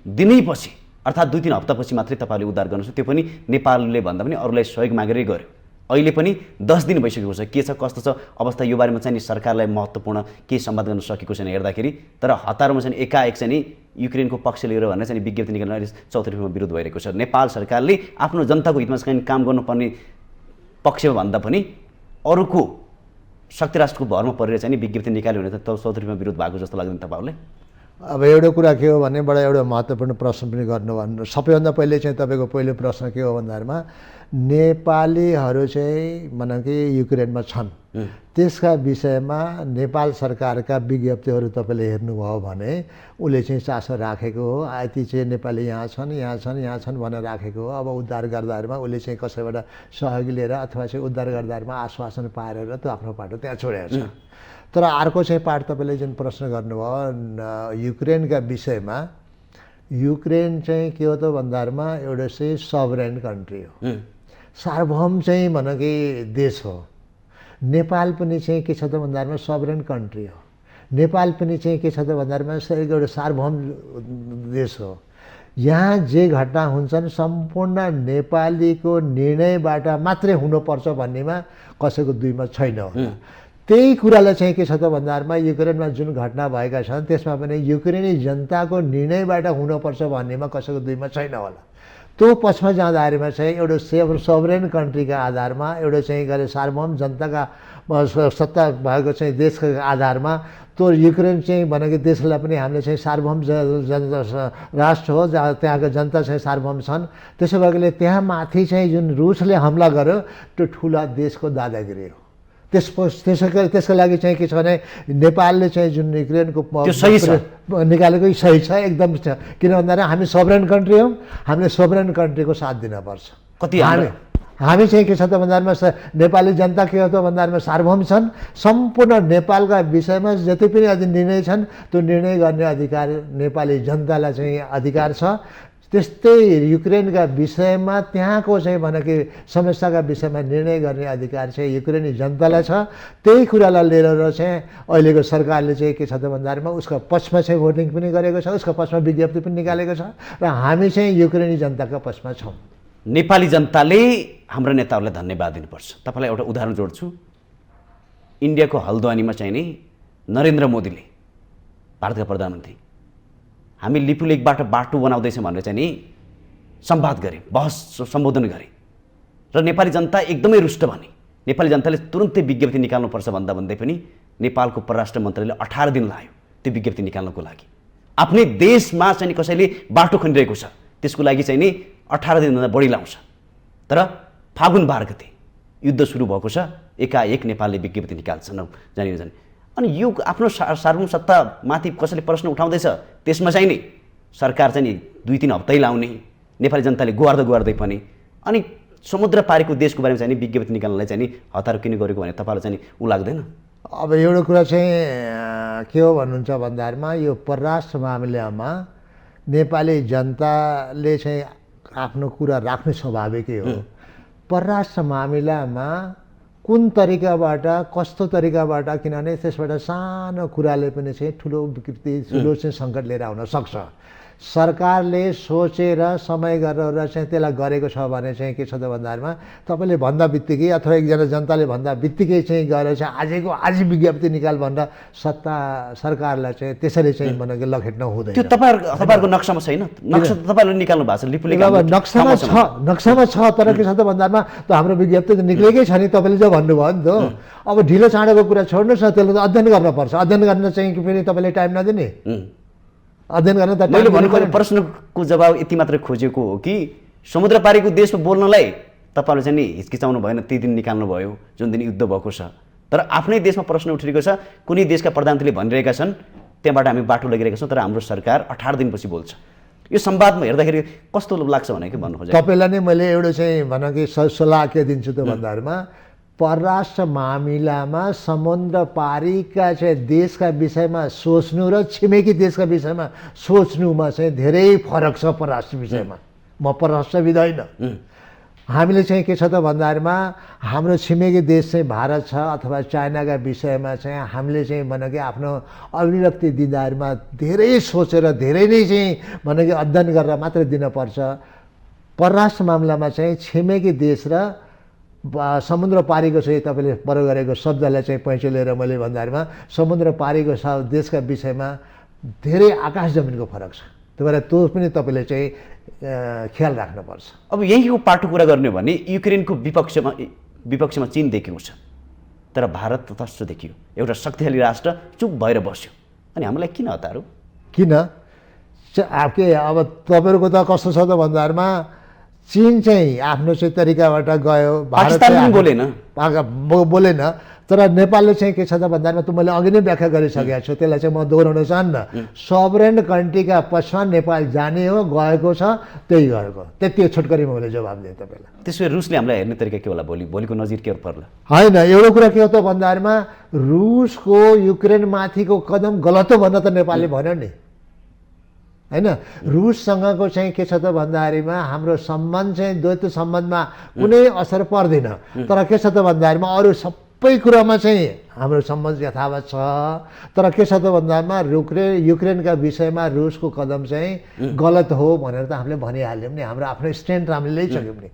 दिनै पछि अर्थात् 2-3 हप्तापछि मात्रै तपाईँले उद्धार गर्नुहोस्, त्यो पनि नेपालले भन्दा पनि अरूलाई सहयोग मागेरै गर्यो। अहिले पनि 10 दिन भइसकेको छ। के छ कस्तो छ अवस्था यो बारेमा चाहिँ नि सरकारलाई महत्त्वपूर्ण केही सम्वाद गर्न सकेको छैन हेर्दाखेरि। तर हतारमा चाहिँ एकाएक चाहिँ नि युक्रेनको पक्ष लिएर भनेर चाहिँ विज्ञप्ति निकाल्न अहिले चौथो रूपमा विरोध भइरहेको छ। नेपाल सरकारले आफ्नो जनताको हितमा चाहिँ काम गर्नुपर्ने पक्षमा भन्दा पनि अरूको शक्ति राष्ट्रको भरमा परेर चाहिँ नि विज्ञप्ति निकाल्यो भने त चौधरीमा विरोध भएको जस्तो लाग्दैन तपाईँहरूले? अब एउटा कुरा के हो भने बडा एउटा महत्त्वपूर्ण प्रश्न पनि गर्नु सबैभन्दा पहिले चाहिँ तपाईँको पहिलो प्रश्न के हो भन्दामा नेपालीहरू चाहिँ मानौँ कि युक्रेनमा छन्, त्यसका विषयमा नेपाल सरकारका विज्ञप्तिहरू तपाईँले हेर्नुभयो भने उसले चाहिँ चासो राखेको हो। यति चाहिँ नेपाली यहाँ छन् भनेर राखेको हो। अब उद्धार गर्दाहरूमा उसले चाहिँ कसैबाट सहयोग लिएर अथवा चाहिँ उद्धार गर्दाहरूमा आश्वासन पाएर त्यो आफ्नो पाटो त्यहाँ छोडेको छ। तर अर्को चाहिँ पार्ट तपाईँले जुन प्रश्न गर्नुभयो युक्रेनका विषयमा, युक्रेन चाहिँ के हो त भन्दाहरूमा एउटा चाहिँ सभरेन कन्ट्री हो, सार्वभौम चाहिँ भनौँ कि देश हो। नेपाल पनि चाहिँ के छ त भन्दाहरूमा सभरेन कन्ट्री हो। नेपाल पनि चाहिँ के छ त भन्दाहरूमा एउटा सार्वभौम देश हो। यहाँ जे घटना हुन्छन् सम्पूर्ण नेपालीको निर्णयबाट मात्रै हुनुपर्छ भन्नेमा कसैको दुईमा छैन होला। त्यही कुरालाई चाहिँ के छ त भन्दाहरूमा युक्रेनमा जुन घटना भएका छन् त्यसमा पनि युक्रेनी जनताको निर्णयबाट हुनुपर्छ भन्नेमा कसैको दुईमा छैन होला। त्यो पक्षमा जाँदाखेरिमा चाहिँ एउटा सभरेन कन्ट्रीका आधारमा एउटा चाहिँ गरे सार्वभौम जनताका सत्ता भएको चाहिँ देशको आधारमा त्यो युक्रेन चाहिँ भनेको देशलाई पनि हामीले चाहिँ सार्वभौम राष्ट्र हो जहाँ त्यहाँको जनता चाहिँ सार्वभौम छन्। त्यसो भएकोले त्यहाँ माथि चाहिँ जुन रुसले हमला गर्यो त्यो ठुला देशको दादागिरी हो। त्यसको लागि चाहिँ के छ भने नेपालले चाहिँ जुन युक्रेनको निकालेको सही छ, एकदम छ। किन भन्दाखेरि हामी सभरेन कन्ट्री हौँ, हामीले सभरेन कन्ट्रीको साथ दिनुपर्छ। कति हामी चाहिँ के छ त भन्दामा नेपाली जनता के हो त भन्दामा सार्वभौम छन्। सम्पूर्ण नेपालका विषयमा जति पनि निर्णय छन् त्यो निर्णय गर्ने अधिकार नेपाली जनतालाई चाहिँ अधिकार छ। त्यस्तै युक्रेनका विषयमा त्यहाँको चाहिँ भने कि समस्याका विषयमा निर्णय गर्ने अधिकार चाहिँ युक्रेनी जनतालाई छ। त्यही कुरालाई लिएर चाहिँ अहिलेको सरकारले चाहिँ के छ त भन्दामा उसको पक्षमा चाहिँ भोटिङ पनि गरेको छ, उसको पक्षमा विज्ञप्ति पनि निकालेको छ र हामी चाहिँ युक्रेनी जनताका पक्षमा छौँ। नेपाली जनताले हाम्रो नेताहरूलाई धन्यवाद दिनुपर्छ। तपाईँलाई एउटा उदाहरण जोड्छु। इन्डियाको हल्द्वानीमा चाहिँ नि नरेन्द्र मोदीले, भारतका प्रधानमन्त्री, हामी लिपु लेकबाट बाटो बनाउँदैछौँ भनेर चाहिँ नि संवाद गरे, बहस सम्बोधन गरे र नेपाली जनता एकदमै रुष्ट भने। नेपाली जनताले तुरुन्तै विज्ञप्ति निकाल्नुपर्छ भन्दा भन्दै पनि नेपालको परराष्ट्र मन्त्रीले 18 दिन लाग्यो त्यो विज्ञप्ति निकाल्नको लागि। आफ्नै देशमा चाहिँ कसैले बाटो खनिरहेको छ त्यसको लागि चाहिँ नि 18 दिनभन्दा बढी लाउँछ। तर फागुन 12 गते युद्ध सुरु भएको छ, एकाएक नेपालले विज्ञप्ति निकाल्छन् जानी। अनि यो आफ्नो सार्वभौम सत्तामाथि कसैले प्रश्न उठाउँदैछ त्यसमा चाहिँ नि सरकार चाहिँ नि 2-3 हप्तै लाउने, नेपाली जनताले गुहार्दै पनि। अनि समुद्र पारीको देशको बारेमा चाहिँ नि विज्ञप्ति निकाल्नलाई चाहिँ नि हतार किन गरेको भने तपाईँलाई चाहिँ नि उ लाग्दैन? अब एउटा कुरा चाहिँ के हो भन्नुहुन्छ भन्दामा यो परराष्ट्र मामिलामा नेपाली जनताले चाहिँ आफ्नो कुरा राख्ने स्वाभाविकै हो। परराष्ट्र मामिलामा कुन तरिकाबाट कस्तो तरिकाबाट, किनभने त्यसबाट सानो कुराले पनि चाहिँ ठुलो चाहिँ सङ्कट लिएर आउन सक्छ। सरकारले सोचेर समय गरेर चाहिँ त्यसलाई गरेको छ भने चाहिँ के छ त भन्दामा तपाईँले भन्दा बित्तिकै अथवा एकजना जनताले भन्दा बित्तिकै चाहिँ गएर चाहिँ आज विज्ञप्ति निकाल भनेर सरकारलाई चाहिँ त्यसरी चाहिँ भनेको लखेट्न हुँदैन। त्यो तपाईँहरूको नक्सामा छैन? नक्सा त तपाईँले निकाल्नु भएको छ, लिपु लेक नक्सामा छ तर के छ त भन्दामा त हाम्रो विज्ञप्ति त निक्लेकै छ नि। तपाईँले जो भन्नुभयो नि त, अब ढिलो चाँडोको कुरा छोड्नुहोस् न, त्यसले त अध्ययन गर्नुपर्छ। अध्ययन गर्न चाहिँ फेरि तपाईँले टाइम नदिने, अध्ययन गर्न त मैले भन्नु प्रश्नको जवाब यति मात्र खोजेको हो कि समुद्र पारीको देशमा बोल्नलाई तपाईँले चाहिँ नि हिचकिचाउनु भएन, ती दिन निकाल्नु भयो जुन दिन युद्ध भएको छ। तर आफ्नै देशमा प्रश्न उठिरहेको छ, कुनै देशका प्रधानमन्त्रीले भनिरहेका छन् त्यहाँबाट हामी बाटो लगिरहेका छौँ, तर हाम्रो सरकार 18 दिनपछि बोल्छ। यो संवादमा हेर्दाखेरि कस्तो लाग्छ भने कि भन्नु खोजेको तपाईँलाई नै मैले एउटा चाहिँ भनौँ कि सल्लाह के दिन्छु त भन्दाहरूमा परराष्ट्र मामिलामा समुद्र पारीका चाहिँ देशका विषयमा सोच्नु र छिमेकी देशका विषयमा सोच्नुमा चाहिँ धेरै फरक छ। परराष्ट्र विषयमा म परराष्ट्रविद होइन। हामीले चाहिँ के छ त भन्दाहरूमा हाम्रो छिमेकी देश चाहिँ भारत छ अथवा चाइनाका विषयमा चाहिँ हामीले चाहिँ भनौँ कि आफ्नो अभिव्यक्ति दिँदाहरूमा धेरै सोचेर धेरै नै चाहिँ भनौँ कि अध्ययन गरेर मात्रै दिनुपर्छ। परराष्ट्र मामिलामा चाहिँ छिमेकी देश र समुद्र पारीको चाहिँ तपाईँले प्रयोग गरेको शब्दलाई चाहिँ पैँचो लिएर मैले भन्दाहरूमा समुद्र पारीको देशका विषयमा धेरै आकाश जमिनको फरक छ। त्यही भएर त्यो पनि तपाईँले चाहिँ ख्याल राख्नुपर्छ। अब यहीँको पाटो कुरा गर्ने हो भने युक्रेनको विपक्षमा चिन देखिएको छ। तर भारत तटस्थ देखियो, एउटा शक्तिशाली राष्ट्र चुप भएर बस्यो। अनि हामीलाई किन हतारो? किन अब तपाईँहरूको त कस्तो छ त भन्दामा चीन चाहिँ आफ्नो चाहिँ तरिकाबाट गयो, भारत पाकिस्तान पनि बोलेन। बोलेन। तर नेपालले चाहिँ के छ त भन्दामा त मैले अघि नै व्याख्या गरिसकेको छु, त्यसलाई चाहिँ म दोहोऱ्याउन चाहन्न। सभरेन कन्ट्रीका पक्षमा नेपाल जाने हो, गएको छ, त्यही गएको, त्यति छोटकरी मैले जवाब दिएँ तपाईँलाई। त्यसो भए रुसले हामीलाई हेर्ने तरिका के होला? भोलिको नजिर के पर्ला? होइन, एउटा कुरा के हो त भन्दामा रुसको युक्रेनमाथिको कदम गलत हो भन्न त नेपालले भन्यो नि, होइन। रुससँगको चाहिँ के छ त भन्दाखेरिमा हाम्रो सम्बन्ध चाहिँ द्वैत सम्बन्धमा कुनै असर पर्दैन। तर के छ त भन्दाखेरिमा अरू सबै कुरामा चाहिँ हाम्रो सम्बन्ध यथावत छ। तर के छ त भन्दामा युक्रेनका विषयमा रुसको कदम चाहिँ गलत हो भनेर त हामीले भनिहाल्यौँ नि, हाम्रो आफ्नो स्ट्यान्ड हामीले लिइसक्यौँ नि।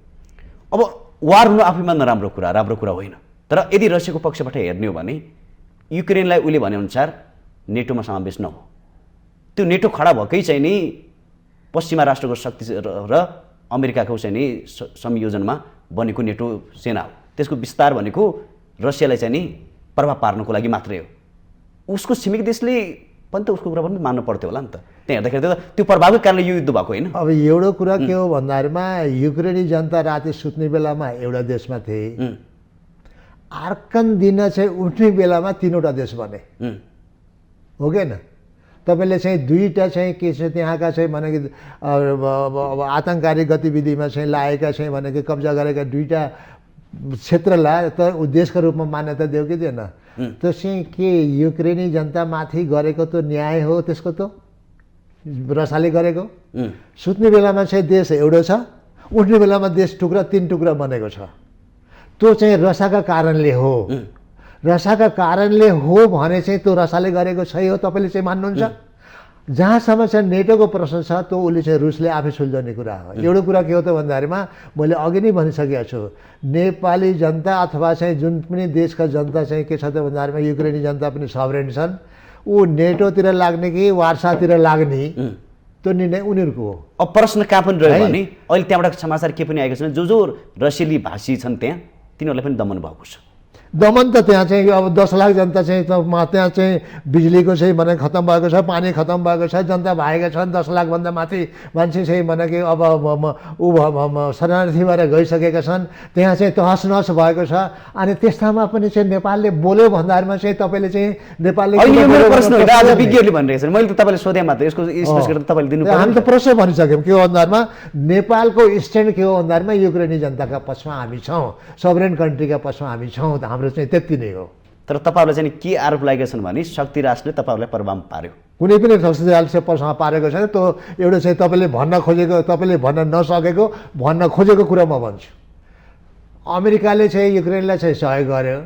अब वार हुनु आफैमा नराम्रो कुरा, राम्रो कुरा होइन। तर यदि रसियाको पक्षबाट हेर्ने हो भने युक्रेनलाई उसले भनेअनुसार नेटोमा समावेश नहो। त्यो नेटो खडा भएकै चाहिँ नि पश्चिमा राष्ट्रको शक्ति र अमेरिकाको चाहिँ नि संयोजनमा बनेको नेटो सेना हो। त्यसको विस्तार भनेको रसियालाई चाहिँ नि प्रभाव पार्नको लागि मात्रै हो। उसको छिमेकी देशले पनि त उसको कुरा पनि मान्नु पर्थ्यो होला नि त। त्यहाँ हेर्दाखेरि त त्यो प्रभावकै कारणले यो युद्ध भएको होइन। अब एउटा कुरा के हो भन्दाखेरिमा युक्रेनी जनता राति सुत्ने बेलामा एउटा देशमा थिए, आर्कन दिन चाहिँ उठ्ने बेलामा 3वटा देश बने, हो कि न? तपाईँले चाहिँ 2टा चाहिँ के छ त्यहाँका चाहिँ भनेको अब आतङ्ककारी गतिविधिमा चाहिँ लागेका चाहिँ भनेको कब्जा गरेका 2टा क्षेत्रलाई त देशका रूपमा मान्यता दियो कि दिएन? त्यो चाहिँ के युक्रेनी जनतामाथि गरेको त न्याय हो? त्यसको त रसाले गरेको। सुत्ने बेलामा चाहिँ देश एउटा छ, उठ्ने बेलामा देश 3 टुक्रा बनेको छ। त्यो चाहिँ रसाका कारणले हो। रसाका कारणले हो भने चाहिँ त्यो रसाले गरेको सही हो, तपाईँले चाहिँ मान्नुहुन्छ? जहाँसम्म चाहिँ नेटोको प्रश्न छ त्यो उसले चाहिँ रुसले आफै सुल्झाउने कुरा हो। एउटा कुरा के हो त भन्दाखेरिमा मैले अघि नै भनिसकेको छु, नेपाली जनता अथवा चाहिँ जुन पनि देशका जनता चाहिँ के छ त भन्दाखेरिमा युक्रेनी जनता पनि सभरेन छन्। ऊ नेटोतिर लाग्ने कि वार्सातिर लाग्ने त्यो निर्णय उनीहरूको हो। अब प्रश्न कहाँ पनि रह्यो भने अहिले त्यहाँबाट समाचार के पनि आएको छ, जो रसियाली भाषी छन् त्यहाँ तिनीहरूलाई पनि दमन भएको छ। दमन त त्यहाँ चाहिँ अब 10 लाख जनता चाहिँ त्यहाँ चाहिँ बिजुलीको चाहिँ भने खत्तम भएको छ, पानी खत्तम भएको छ, जनता भागेका छन्। 10 लाखभन्दा माथि मान्छे चाहिँ भने कि अब शरणार्थी भएर गइसकेका छन्। त्यहाँ चाहिँ तहस नहस भएको छ। अनि त्यस्तामा पनि चाहिँ नेपालले बोल्यो भन्दाखेरिमा चाहिँ तपाईँले चाहिँ नेपालले विज्ञहरूले भनिरहेको छ, मैले त तपाईँले सोधेँ मात्र, यसको स्पष्ट गरेर तपाईँले दिनु पर्यो। हामी त प्रश्न भनिसक्यौँ के हो भन्दाखेरिमा नेपालको स्ट्यान्ड के हो भन्दाखेरिमा युक्रेनी जनताका पक्षमा हामी छौँ, सभरेन कन्ट्रीका पक्षमा हामी छौँ, हाम्रो चाहिँ त्यति नै हो। तर तपाईँहरूलाई चाहिँ के आरोप लागेका छन् भने शक्ति राष्ट्रले तपाईँहरूलाई प्रभाव पार्यो? कुनै पनि शक्ति राष्ट्रले प्रभाव पारेको छैन। त्यो एउटा चाहिँ तपाईँले भन्न खोजेको, तपाईँले भन्न नसकेको भन्न खोजेको कुरा म भन्छु। अमेरिकाले चाहिँ युक्रेनलाई चाहिँ सहयोग गर्यो,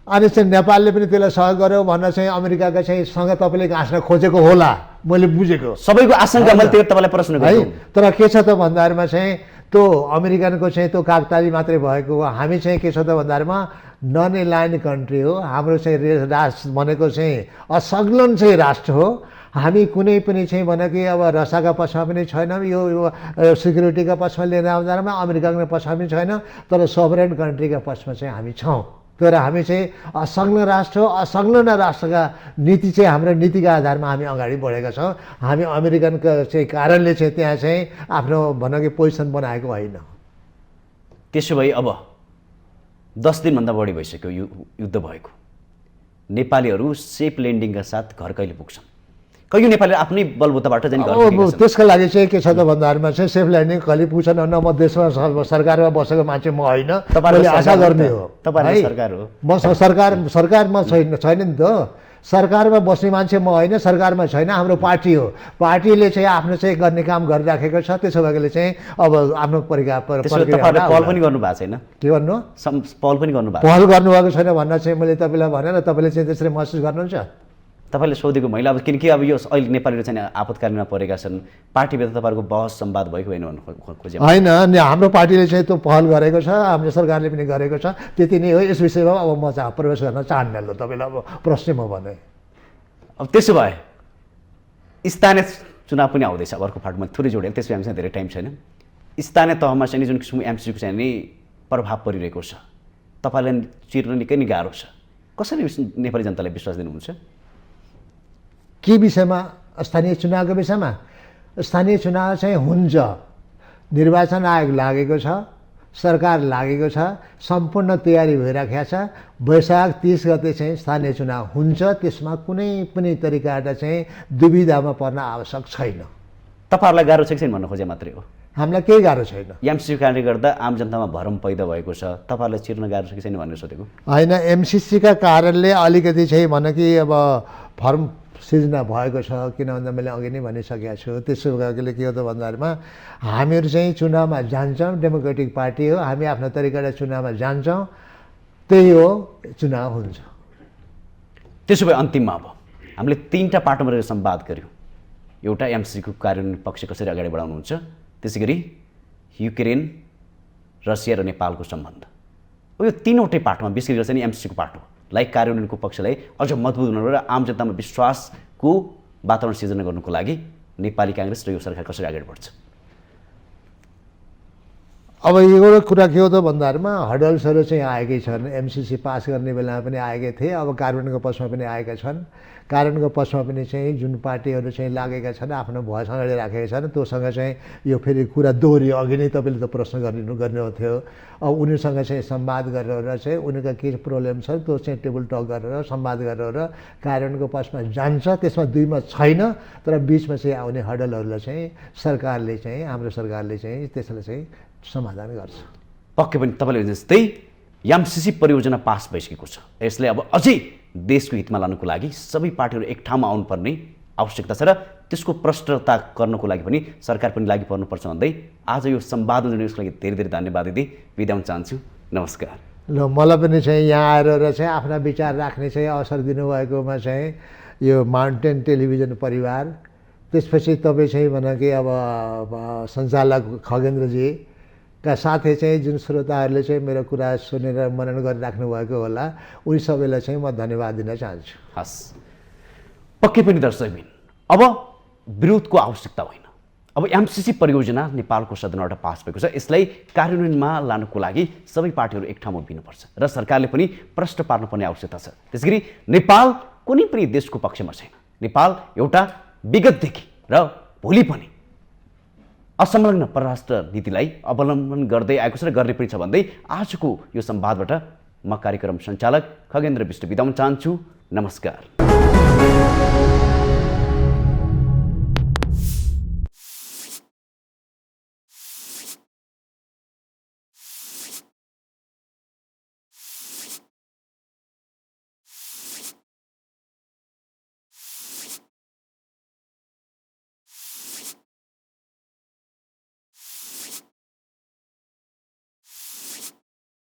अनि चाहिँ नेपालले पनि त्यसलाई सहयोग गर्यो भन्न चाहिँ अमेरिकाका चाहिँ सँग तपाईँले हाँस्न खोजेको होला, मैले बुझेको। सबैको आशंका मैले त्यो तपाईँलाई प्रश्न गरेँ। तर के छ त भन्दाखेरिमा चाहिँ त्यो अमेरिकनको चाहिँ त्यो कागताली मात्रै भएको हो। हामी चाहिँ के छ त भन्दाखेरिमा नन एलाइन्ड कन्ट्री हो। हाम्रो चाहिँ राष्ट्र भनेको चाहिँ असंलग्न चाहिँ राष्ट्र हो। हामी कुनै पनि चाहिँ भनेको अब रसाका पक्षमा पनि छैनौँ, यो सिक्युरिटीका पक्षमा लिएर आउँदामा अमेरिकाको पक्षमा पनि छैन। तर सभरेन कन्ट्रीका पक्षमा चाहिँ हामी छौँ। तर हामी चाहिँ असंलग्न राष्ट्र हो। असंलग्न राष्ट्रका नीति चाहिँ हाम्रो नीतिका आधारमा हामी अगाडि बढेका छौँ। हामी अमेरिकनको चाहिँ कारणले चाहिँ त्यहाँ चाहिँ आफ्नो भनेको पोजिसन बनाएको होइन। त्यसो भए अब 10 दिनभन्दा बढी भइसक्यो युद्ध भएको। नेपालीहरू सेफ ल्यान्डिङका साथ घर कहिले पुग्छन्? कहिले नेपालीले आफ्नै बलबुताबाट जाने घर पुगेका छन्। त्यसका लागि चाहिँ के छ त भन्दाखेरिमा चाहिँ सेफ ल्यान्डिङ कहिले पुग्छन् न। म देशमा सरकारमा बसेको मान्छे म होइन, तपाईँले आशा गर्ने हो। तपाईँ सरकार हो। म सरकारमा छैन नि त। सरकारमा बस्ने मान्छे म होइन, सरकारमा छैन, हाम्रो पार्टी हो। पार्टीले चाहिँ आफ्नो चाहिँ गर्ने काम गरिराखेको छ। त्यसो भएकोले चाहिँ अब आफ्नो पहल पनि गर्नु भएको छैन? के भन्नु? पहल पनि गर्नु भएको? पहल गर्नुभएको छैन भन्न चाहिँ मैले तपाईँलाई भनेर तपाईँले चाहिँ त्यसरी महसुस गर्नुहुन्छ? तपाईँले सोधेको मैले अब किनकि अब यो अहिले नेपालीहरू चाहिँ आपतकालीनमा परेका छन्, पार्टीभित्र तपाईँहरूको बहस संवाद भएको होइन भन्नु खोजेको होइन। हाम्रो पार्टीले चाहिँ त्यो पहल गरेको छ, हाम्रो सरकारले पनि गरेको छ। त्यति नै हो। यस विषयमा अब म चाहिँ प्रवेश गर्न चाहन्न। ल तपाईँलाई अब प्रश्न म भने अब त्यसो भए स्थानीय चुनाव पनि आउँदैछ अब अर्को फाटमा थोरै जोडेँ, त्यसपछि हामीसँग धेरै टाइम छैन। स्थानीय तहमा चाहिँ जुन किसिमको एमसिसीको चाहिँ नि प्रभाव परिरहेको छ, तपाईँलाई चिर्न निकै नै गाह्रो छ। कसरी नेपाली जनतालाई विश्वास दिनुहुन्छ? के विषयमा? स्थानीय चुनावको विषयमा? स्थानीय चुनाव चाहिँ हुन्छ, निर्वाचन आयोग लागेको छ, सरकार लागेको छ, सम्पूर्ण तयारी भइराखेको छ। वैशाख 30 गते चाहिँ स्थानीय चुनाव हुन्छ। त्यसमा कुनै पनि तरिकाबाट चाहिँ दुविधामा पर्न आवश्यक छैन। तपाईँहरूलाई गाह्रो छ कि छैन भन्न खोजे मात्रै हो। हामीलाई केही गाह्रो छैन। एमसिसी कारणले गर्दा आम जनतामा भरम पैदा भएको छ, तपाईँहरूलाई चिर्न गाह्रो छ कि छैन भनेर सोधेको। होइन, एमसिसीका कारणले अलिकति चाहिँ भन कि अब फर्म सिर्जना भएको छ। किन भन्दा मैले अघि नै भनिसकेको छु। त्यसो भएकोले के हो त भन्दामा हामीहरू चाहिँ चुनावमा जान्छौँ, डेमोक्रेटिक पार्टी हो, हामी आफ्नो तरिकाले चुनावमा जान्छौँ, त्यही हो, चुनाव हुन्छ। त्यसो भए अन्तिममा अब हामीले 3टा पाटोमा रहेर संवाद गऱ्यौँ। एउटा एमसिसीको कार्यान्वयन पक्ष कसरी अगाडि बढाउनुहुन्छ, त्यसै गरी युक्रेन, रसिया र नेपालको सम्बन्ध। यो 3वटै पाटोमा विशेष गरी चाहिँ एमसिसीको पाटोलाई कार्यान्वयनको पक्षलाई अझ मजबुत बनाउनु र आम जनतामा विश्वासको वातावरण सिर्जना गर्नुको लागि नेपाली काङ्ग्रेस र यो सरकार कसरी अगाडि बढ्छ? अब एउटा कुरा के हो त भन्दामा हडल्सहरू चाहिँ आएकै छन्। एमसिसी पास गर्ने बेलामा पनि आएकै थिए, अब कार्यान्वयनको पक्षमा पनि आएका छन्। कार्यान्वयनको पक्षमा पनि चाहिँ जुन पार्टीहरू चाहिँ लागेका छन्, आफ्नो भोइस अगाडि राखेका छन्, त्योसँग चाहिँ यो फेरि कुरा दोहोरियो। अघि नै तपाईँले त प्रश्न गर्नुभयो। अब उनीहरूसँग चाहिँ संवाद गरेर चाहिँ उनीहरूका के प्रब्लम छ त्यो चाहिँ टेबल टक गरेर संवाद गरेर कार्यान्वयनको पक्षमा जान्छ। त्यसमा दुईमा छैन, तर बिचमा चाहिँ आउने हडलहरूलाई चाहिँ सरकारले चाहिँ, हाम्रो सरकारले चाहिँ त्यसलाई चाहिँ समाधान गर्छ। पक्कै पनि तपाईँले जस्तै एमसिसी परियोजना पास भइसकेको छ। यसले अब अझै देशको हितमा लानुको लागि सबै पार्टीहरू एक ठाउँमा आउनुपर्ने आवश्यकता छ र त्यसको प्रष्टता गर्नको लागि पनि सरकार पनि लागि पर्नुपर्छ भन्दै आज यो संवाद जुन यसको लागि धेरै धेरै धन्यवाद दिँदै बिदा हुन चाहन्छु। नमस्कार। ल, मलाई पनि चाहिँ यहाँ आएर चाहिँ आफ्ना विचार राख्ने चाहिँ अवसर दिनुभएकोमा चाहिँ यो माउन्टेन टेलिभिजन परिवार, त्यसपछि तपाईँ चाहिँ भन कि अब सञ्चालक खगेन्द्रजी का साथै चाहिँ जुन श्रोताहरूले चाहिँ मेरो कुरा सुनेर मनन गरिराख्नु भएको होला, उनी सबैलाई चाहिँ म धन्यवाद दिन चाहन्छु। हस्, पक्कै पनि दर्शकबिन, अब विरोधको आवश्यकता होइन। अब एमसिसी परियोजना नेपालको सदनबाट पास भएको छ। यसलाई कार्यान्वयनमा लानुको लागि सबै पार्टीहरू एक ठाउँमा उभिनुपर्छ र सरकारले पनि प्रश्न पार्नुपर्ने आवश्यकता छ। त्यसगरी नेपाल कुनै पनि देशको पक्षमा छैन। नेपाल एउटा विगतदेखि र भोलि पनि असंलग्न परराष्ट्र नीतिलाई अवलम्बन गर्दै आएको छ र गर्ने पनि छ भन्दै आजको यो संवादबाट म कार्यक्रम सञ्चालक खगेन्द्र विष्ट बिदा हुन चाहन्छु। नमस्कार।